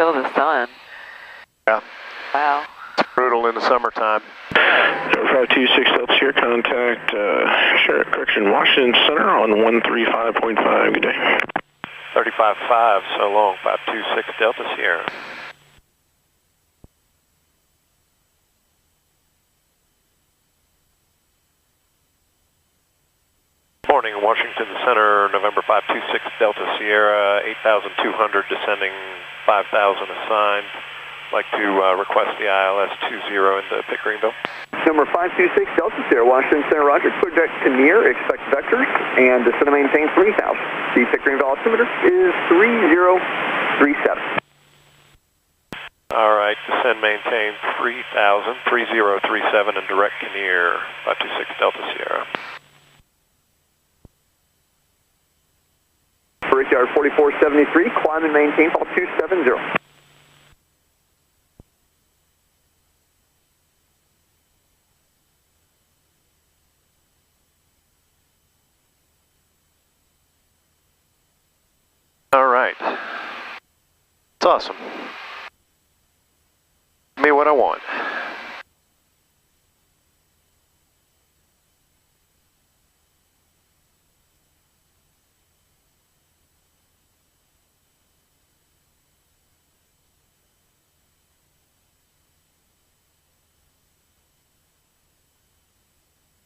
feel the sun. Yeah. Wow. It's brutal in the summertime. 526 Delta Sierra, contact correction, Washington Center on 135.5. Good day. 35.5, so long, 526 Delta Sierra. Morning, Washington Center, November 526 Delta Sierra, 8,200 descending, 5,000 assigned. Like to request the ILS 20 into Pitt Greeneville. Number 526 Delta Sierra, Washington Center, Roger. Clear deck to near, expect vectors, and descend and maintain 3,000. The Pitt Greeneville altimeter is 3037. All right, descend, maintain 3,000, 3037, and direct to near, 526 Delta Sierra. Brickyard 4473, climb and maintain, fall 270. All right. It's awesome. Give me what I want.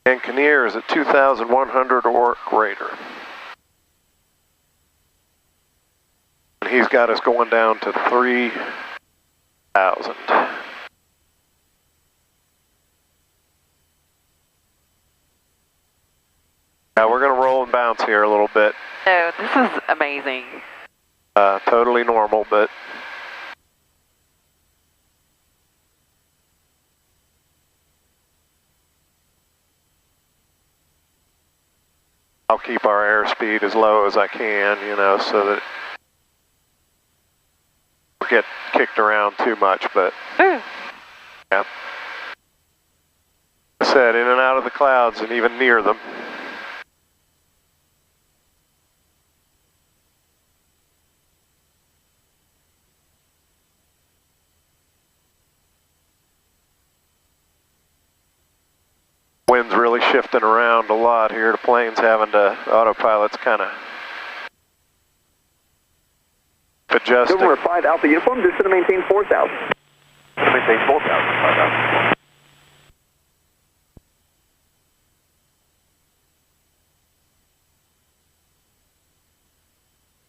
And Kinnear is at 2,100 or greater. And he's got us going down to 3,000. Now we're going to roll and bounce here a little bit. No, this is amazing. Totally normal, but I'll keep our airspeed as low as I can, you know, so that we get kicked around too much, but yeah. I said in and out of the clouds and even near them. Wind's really shifting around a lot here. The plane's having to, autopilot's kind of adjusting. November 5 Alpha Uniform, descend to maintain 4,000. Maintain 4,000, 5,000.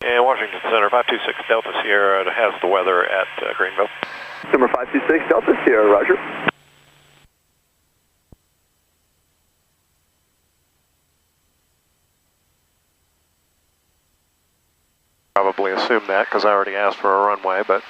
And Washington Center, 526 Delta Sierra has the weather at Greeneville. Number 526 Delta Sierra, roger. Probably assume that because I already asked for a runway, but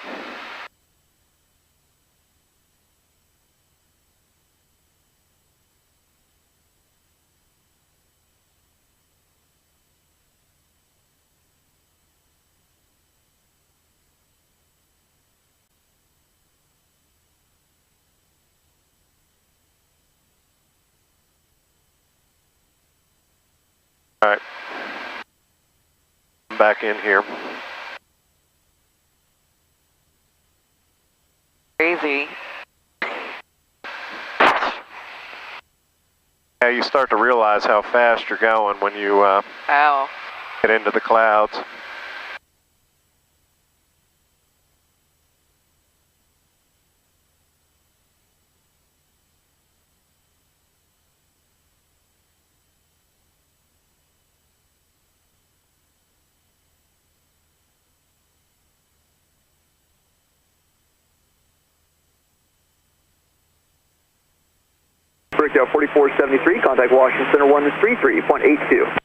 Alright. I'm back in here. Crazy. Yeah, you start to realize how fast you're going when you Wow. get into the clouds. Breakdown 4473, contact Washington Center 133.82.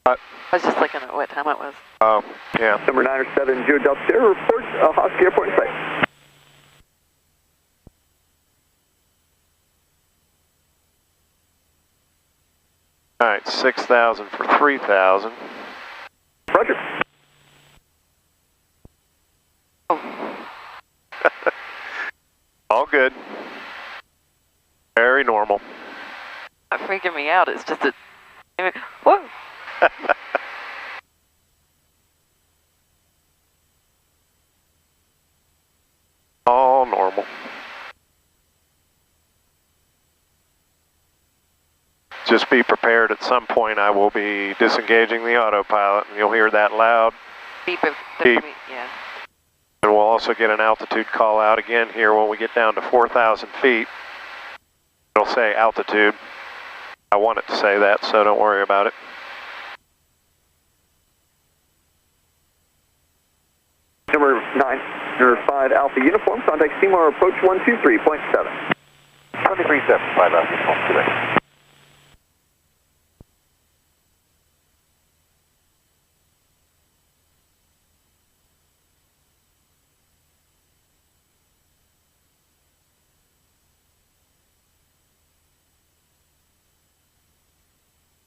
I was just looking at what time it was. Oh, yeah. Number 907, Geo Delta Sierra, report Hosky Airport in sight. Alright, 6,000 for 3,000. Roger. All good. Very normal. Not freaking me out. It's just a. Whoa! All normal. Just be prepared at some point. I will be disengaging the autopilot, and you'll hear that loud Beep. beep. Yeah. And we'll also get an altitude call out again here when we get down to 4,000 feet. It'll say altitude. I want it to say that, so don't worry about it. Number 5 Alpha Uniform, contact Seymour approach 123.7. 137, 5 Alpha Uniform, today.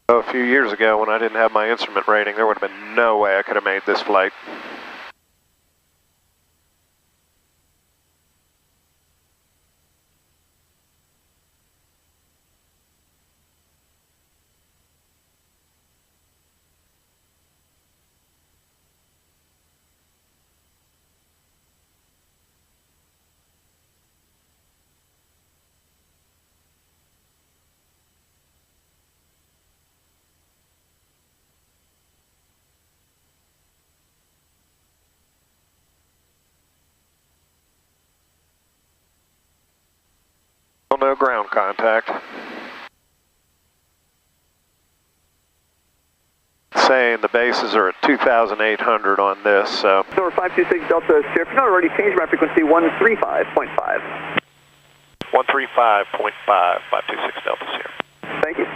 A few years ago when I didn't have my instrument rating, there would have been no way I could have made this flight. No ground contact. Saying the bases are at 2,800 on this, so. Number 526 Delta Sierra, if you're not already, change my frequency 135.5. 135.5, 526 Delta Sierra. Thank you.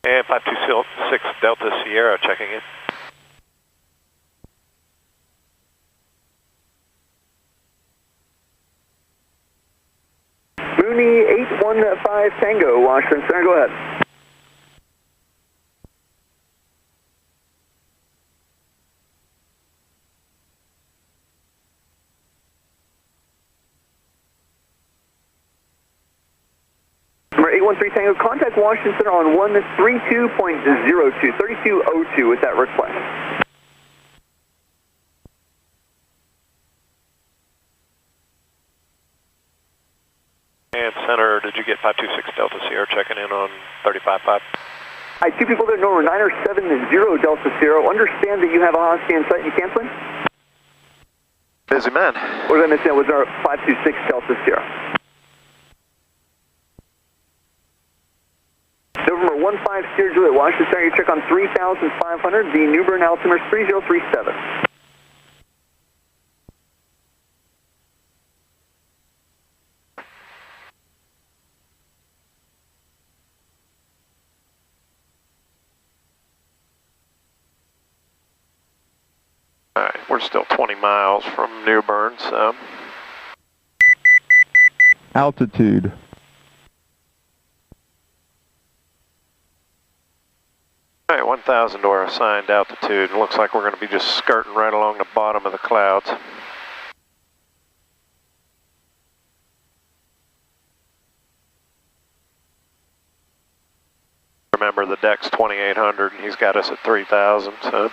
And 526 Delta Sierra checking in. Mooney 815 Tango, Washington Center, go ahead. Number 813 Tango, contact Washington Center on 132.02, 3202 with that request. And Center, did you get 526 Delta Sierra checking in on 35.5? Hi, two people there, number 970 Delta Sierra. Understand that you have a Hosky in sight and you canceling? Busy man. What did I miss? That was our 526 Delta Sierra. November 15 Sierra Juliet, Washington Center, you check on 3,500, the New Bern altimeter is 3037. Alright, we're still 20 miles from New Bern, so. Altitude. All right, 1,000 to our assigned altitude. It looks like we're going to be just skirting right along the bottom of the clouds. Remember, the deck's 2,800 and he's got us at 3,000, so.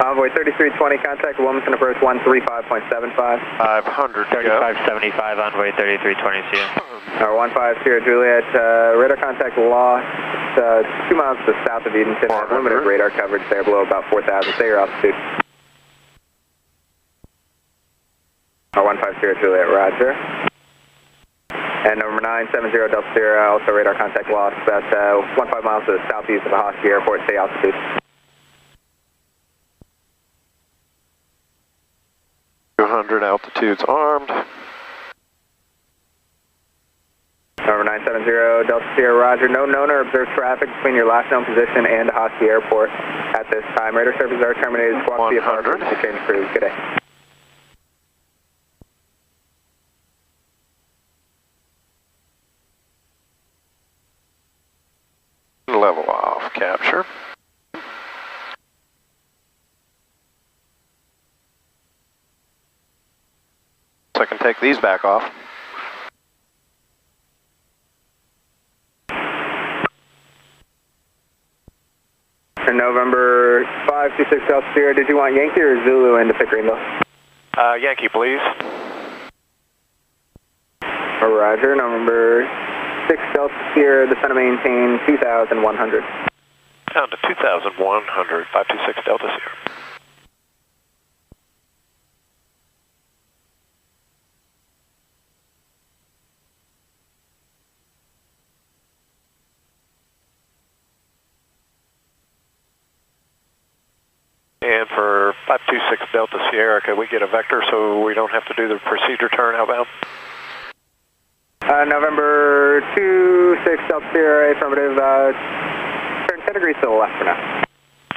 Envoy 3320, contact Wilmington approach 135.75. 500 to go. 3575, Envoy 3320, see you. 15 Sierra Juliet, radar contact lost 2 miles to the south of Edenton. Have limited radar coverage there below about 4,000. Stay your altitude. 15 Sierra Juliet, roger. And number 970 Delta Sierra, also radar contact lost about 15 miles to the southeast of Hosky Airport. Stay altitude. 200 altitudes armed. Number 970 Delta Sierra, roger. No known or observed traffic between your last known position and Hosky Airport at this time. Radar services are terminated. Squawk IFR to change crews. Good day. Level off, capture. So I can take these back off. And November 526 Delta Sierra, did you want Yankee or Zulu into Greeneville? Yankee, please. Roger, November 6 Delta Sierra, descend to maintain 2,100. Down to 2,100, 526 Delta Sierra. And for 526 Delta Sierra, could we get a vector so we don't have to do the procedure turn outbound? November 26 Delta Sierra, affirmative. Turn 10 degrees to the left for now.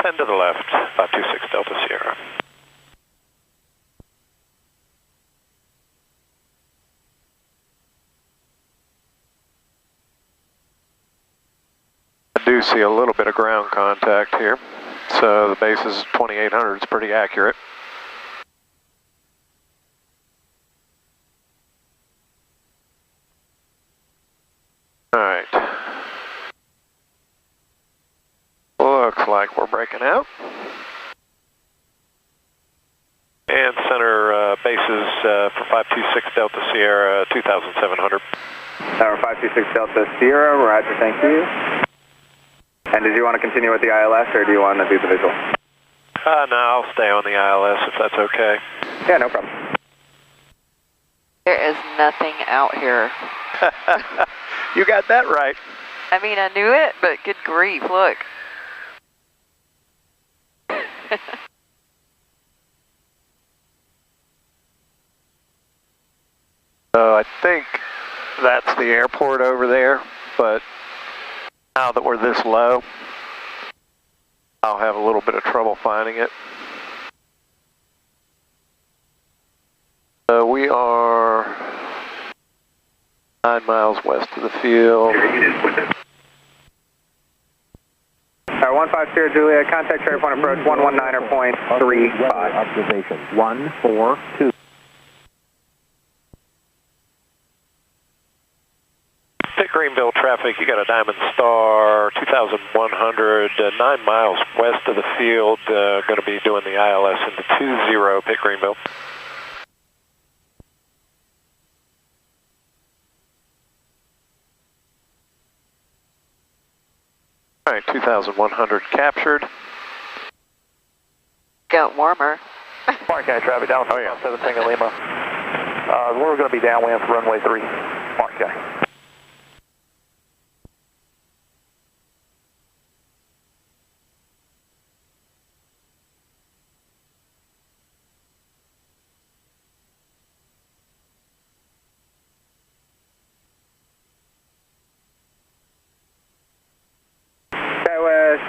10 to the left, 526 Delta Sierra. I do see a little bit of ground contact here. So the base is 2,800, it's pretty accurate. Alright. Looks like we're breaking out. And center bases for 526 Delta Sierra, 2,700. Tower 526 Delta Sierra, roger, thank you. And did you want to continue with the ILS, or do you want to do the visual? No, I'll stay on the ILS if that's okay. Yeah, no problem. There is nothing out here. You got that right. I mean, I knew it, but good grief, look. I think that's the airport over there, but now that we're this low, I'll have a little bit of trouble finding it. We are 9 miles west of the field. 15 Sierra Juliet, contact area point approach 119.35. Observation 142. Pitt Greeneville traffic, you got a Diamond Star, 2,100, 9 miles west of the field, going to be doing the ILS into 20 Pitt Greeneville. All right, 2,100 captured. Got warmer. Mark County traffic down 7 Tango Lima. We're going to be downwind for runway 3, Mark County.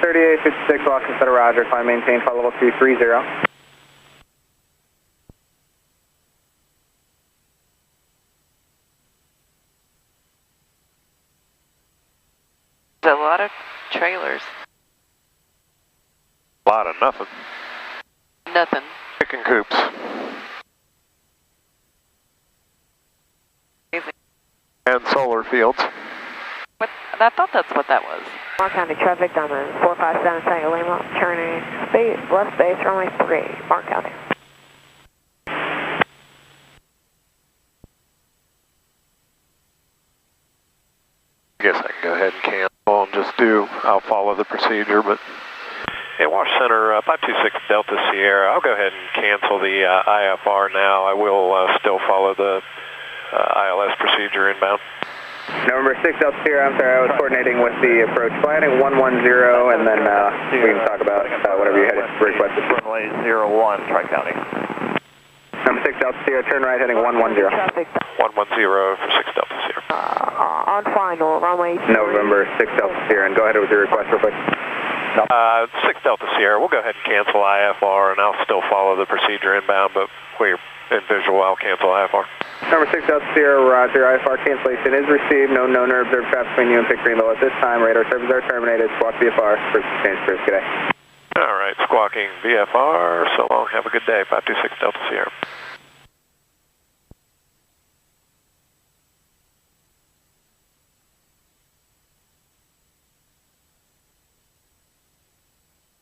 3856, Washington Center, Roger. Climb maintain, follow level 230. There's a lot of trailers. A lot of nothing. Nothing. Chicken coops. Amazing. And solar fields. What? I thought that's what that was. Mark County traffic, diamond 457 Tango Lima, turning left base, runway 3, Mark County. I guess I can go ahead and cancel and just I'll follow the procedure, but... Yeah, Wash Center, 526 Delta Sierra, I'll go ahead and cancel the IFR now. I will still follow the ILS procedure inbound. November 6 Delta Sierra, I'm sorry, I was coordinating with the approach planning 110, and then we can talk about whatever you had requested. Runway 01, Tri-County. Number 6 Delta Sierra, turn right heading 110. Traffic. 110 for 6 Delta Sierra. On final, runway 3. November 6 Delta Sierra, and go ahead with your request real quick. 6 Delta Sierra, we'll go ahead and cancel IFR, and I'll still follow the procedure inbound, but we're in visual, I'll cancel IFR. Number 6 Delta Sierra, Roger. IFR cancellation is received. No known or observed traffic between you and Pick Greeneville at this time. Radar services are terminated. Squawk VFR. Change first. Good day. All right, squawking VFR. So long. Have a good day. 526 Delta Sierra.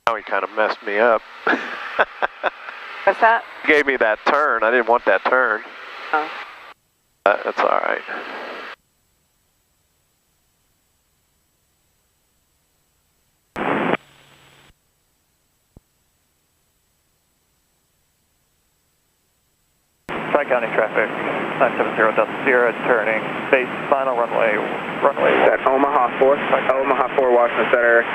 Now he kind of messed me up. What's that? He gave me that turn. I didn't want that turn. Oh. That's all right. Tri-County traffic, 970 Delta Sierra, turning base, final runway 1. At Omaha 4, Omaha 4, Washington Center.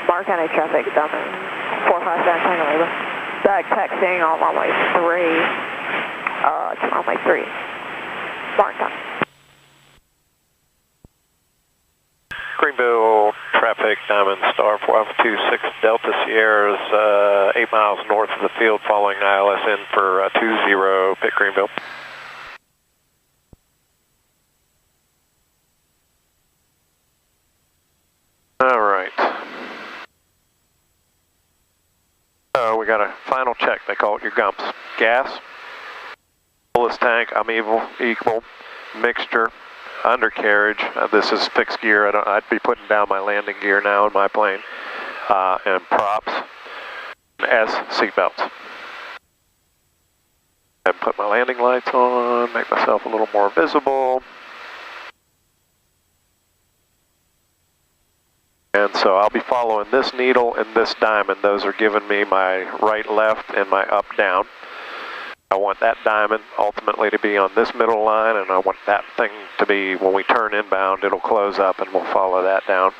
Mark County traffic, diamond 457 Tango Lima. Back taxiing on runway 3. Runway 3. Mark County. Greeneville traffic, Diamond Star 526 Delta Sierra is 8 miles north of the field, following ILS in for 20, Pitt Greeneville. All right. So we got a final check. They call it your gumps. Gas, fullest tank, I'm equal, mixture, undercarriage. This is fixed gear. I'd be putting down my landing gear now in my plane. And props, and S, seatbelts. And put my landing lights on, make myself a little more visible. And so I'll be following this needle and this diamond. Those are giving me my right, left, and my up, down. I want that diamond ultimately to be on this middle line, and I want that thing to be, when we turn inbound, it'll close up and we'll follow that down.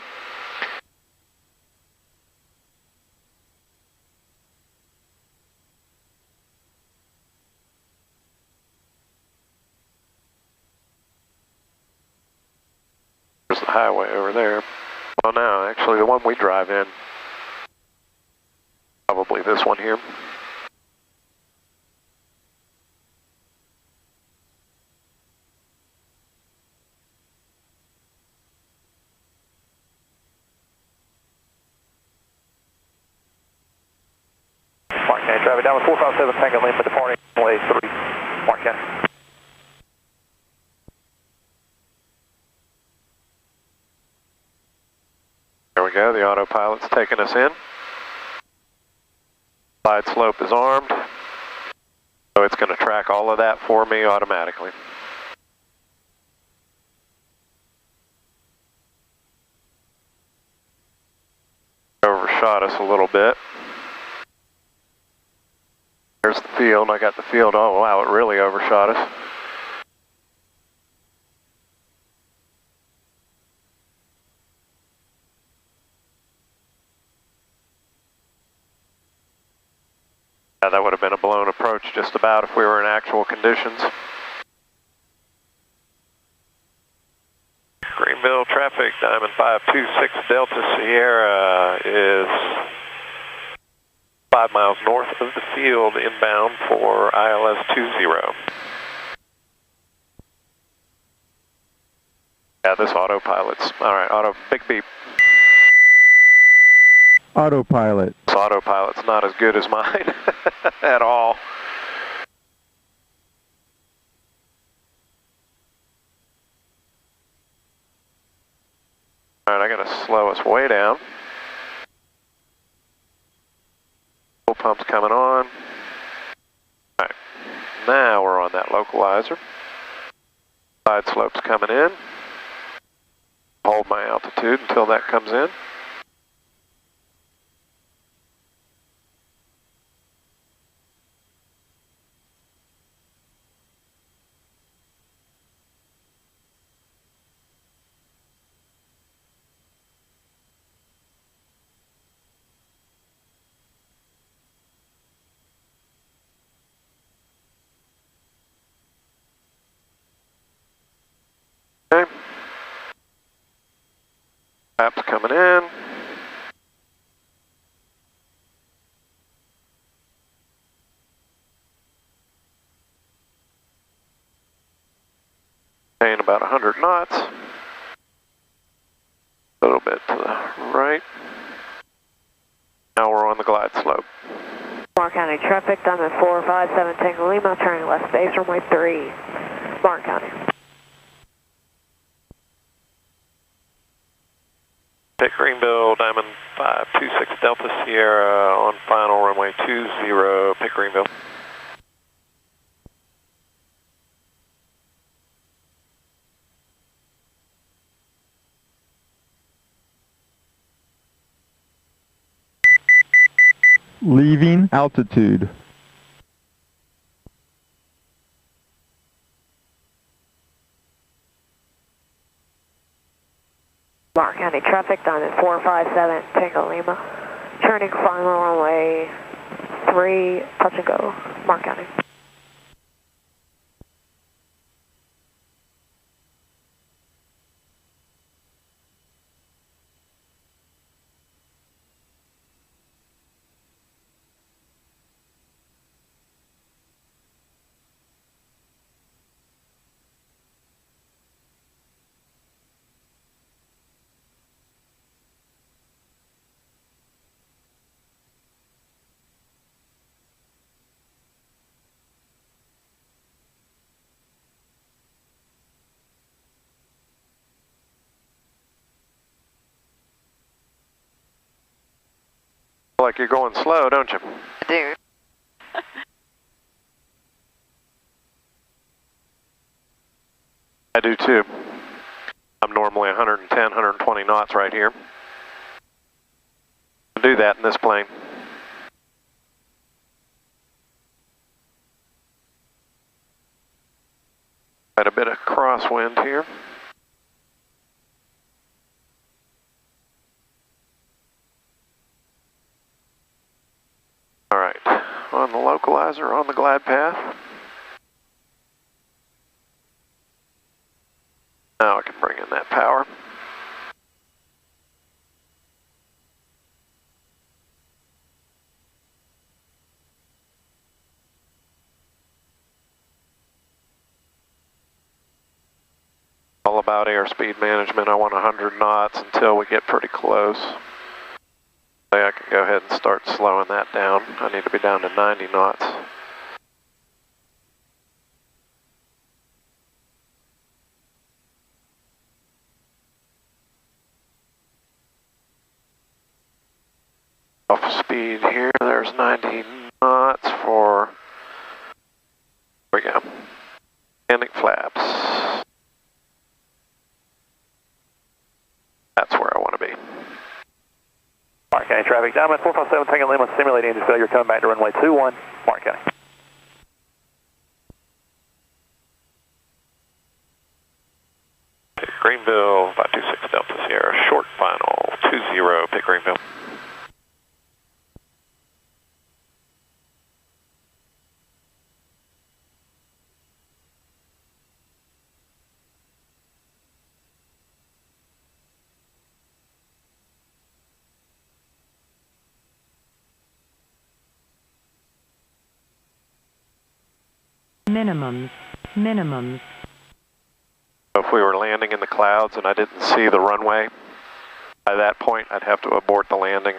There's the highway over there. Well, no, actually the one we drive in, probably this one here. Mark County traffic, down with 457 Tango Lima, departing runway 3, Mark County. There we go, the autopilot's taking us in. Slide slope is armed, so it's going to track all of that for me automatically. Overshot us a little bit. There's the field, I got the field, oh wow, it really overshot us. That would have been a blown approach just about if we were in actual conditions. Greeneville traffic, Diamond 526 Delta Sierra is 5 miles north of the field inbound for ILS 20. Yeah, this autopilot's, alright, big beep. Autopilot. This autopilot's not as good as mine at all. Alright, I gotta slow us way down. Fuel pump's coming on. Alright, now we're on that localizer. Side slope's coming in. Hold my altitude until that comes in. Okay. Flaps coming in. Staying about 100 knots. A little bit to the right. Now we're on the glide slope. Martin County traffic, Diamond 457 Tango Lima, turning left base runway 3, Martin County. Pick Greeneville, Diamond 526 Delta Sierra on final runway 20, pick Greeneville. Leaving altitude. Martin County traffic, Diamond 457 Tango Lima, turning final runway 3, touch and go, Martin County. Like you're going slow, don't you? I do. I do too. I'm normally 110, 120 knots right here. I do that in this plane. Got a bit of crosswind here. Alright, on the localizer, on the glide path. Now I can bring in that power. All about airspeed management. I want 100 knots until we get pretty close. I can go ahead and start slowing that down. I need to be down to 90 knots. Off speed here, there's 90 knots for, there we go, landing flaps. That's where I want to be. Martin County traffic, Diamond 457 Tango Lima, simulating engine failure, coming back to runway 21, Martin County. Pick Greeneville, 526 Delta Sierra, short final, 20, pick Greeneville. minimums, minimums. If we were landing in the clouds and I didn't see the runway, by that point I'd have to abort the landing.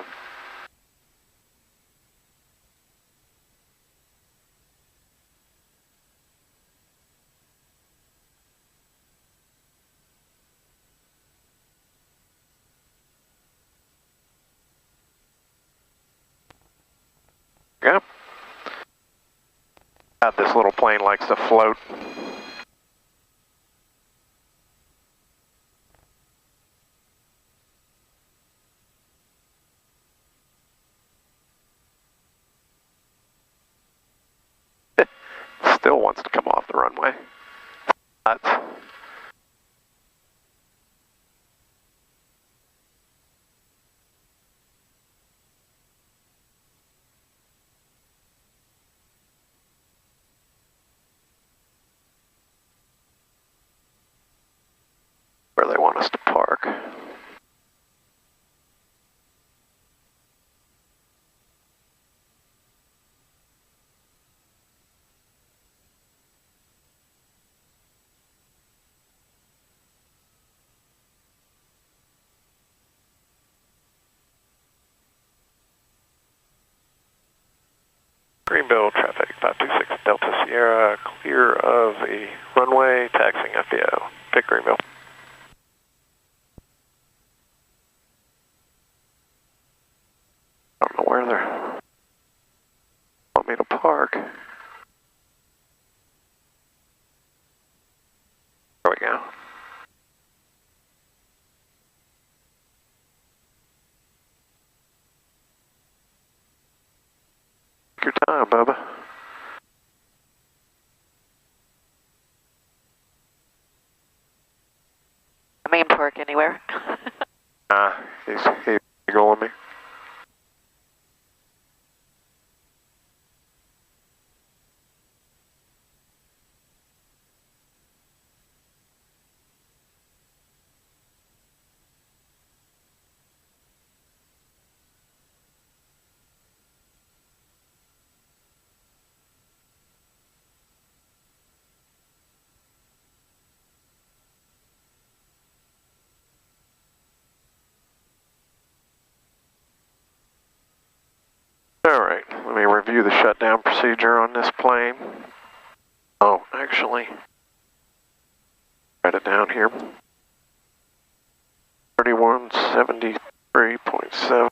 Yeah. God, this little plane likes to float. Still wants to come off the runway. Nuts. Where they want us to park. Greeneville traffic 526 Delta Sierra, clear of the runway, taxiing FBO. Pick Greeneville. I don't know where they want me to park. There we go. Take your time, Bubba. I mean, park anywhere. He's going me. Alright, let me review the shutdown procedure on this plane. Oh, actually, write it down here. 3173.7.